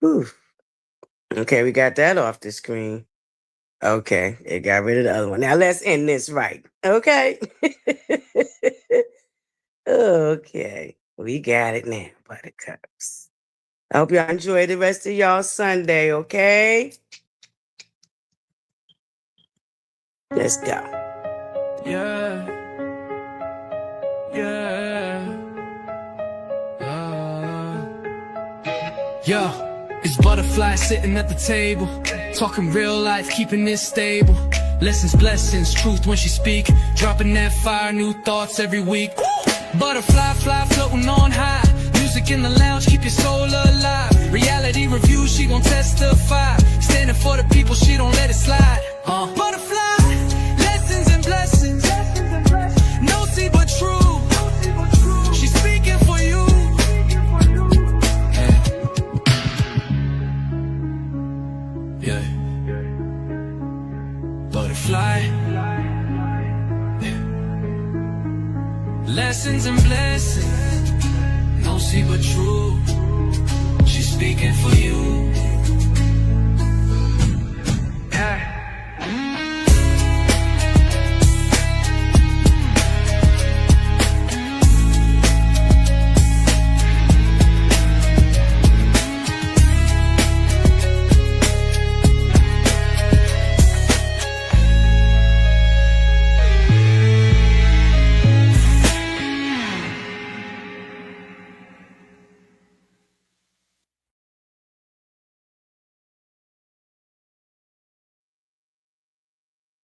Whew. Okay, we got that off the screen. Okay, it got rid of the other one. Now let's end this right. Okay. Okay. We got it now, Buttercups. I hope y'all enjoy the rest of y'all Sunday, okay? Let's go. Yeah, yeah. Yo, it's ButterFlii's sitting at the table, talking real life, keeping it stable. Lessons, blessings, truth when she speak, dropping that fire, new thoughts every week. Butterfly, fly, floating on high. Music in the lounge, keep your soul alive. Reality review, she gon' testify. Standing for the people, she don't let it slide. Butterfly, lessons and blessings. No see but true. She's speaking for you. Yeah. Butterfly. Yeah. Lessons and blessings. No see but true. She's speaking for you. Yeah.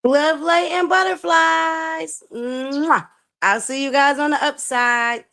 Love, light, and butterflies. Mwah. I'll see you guys on the upside.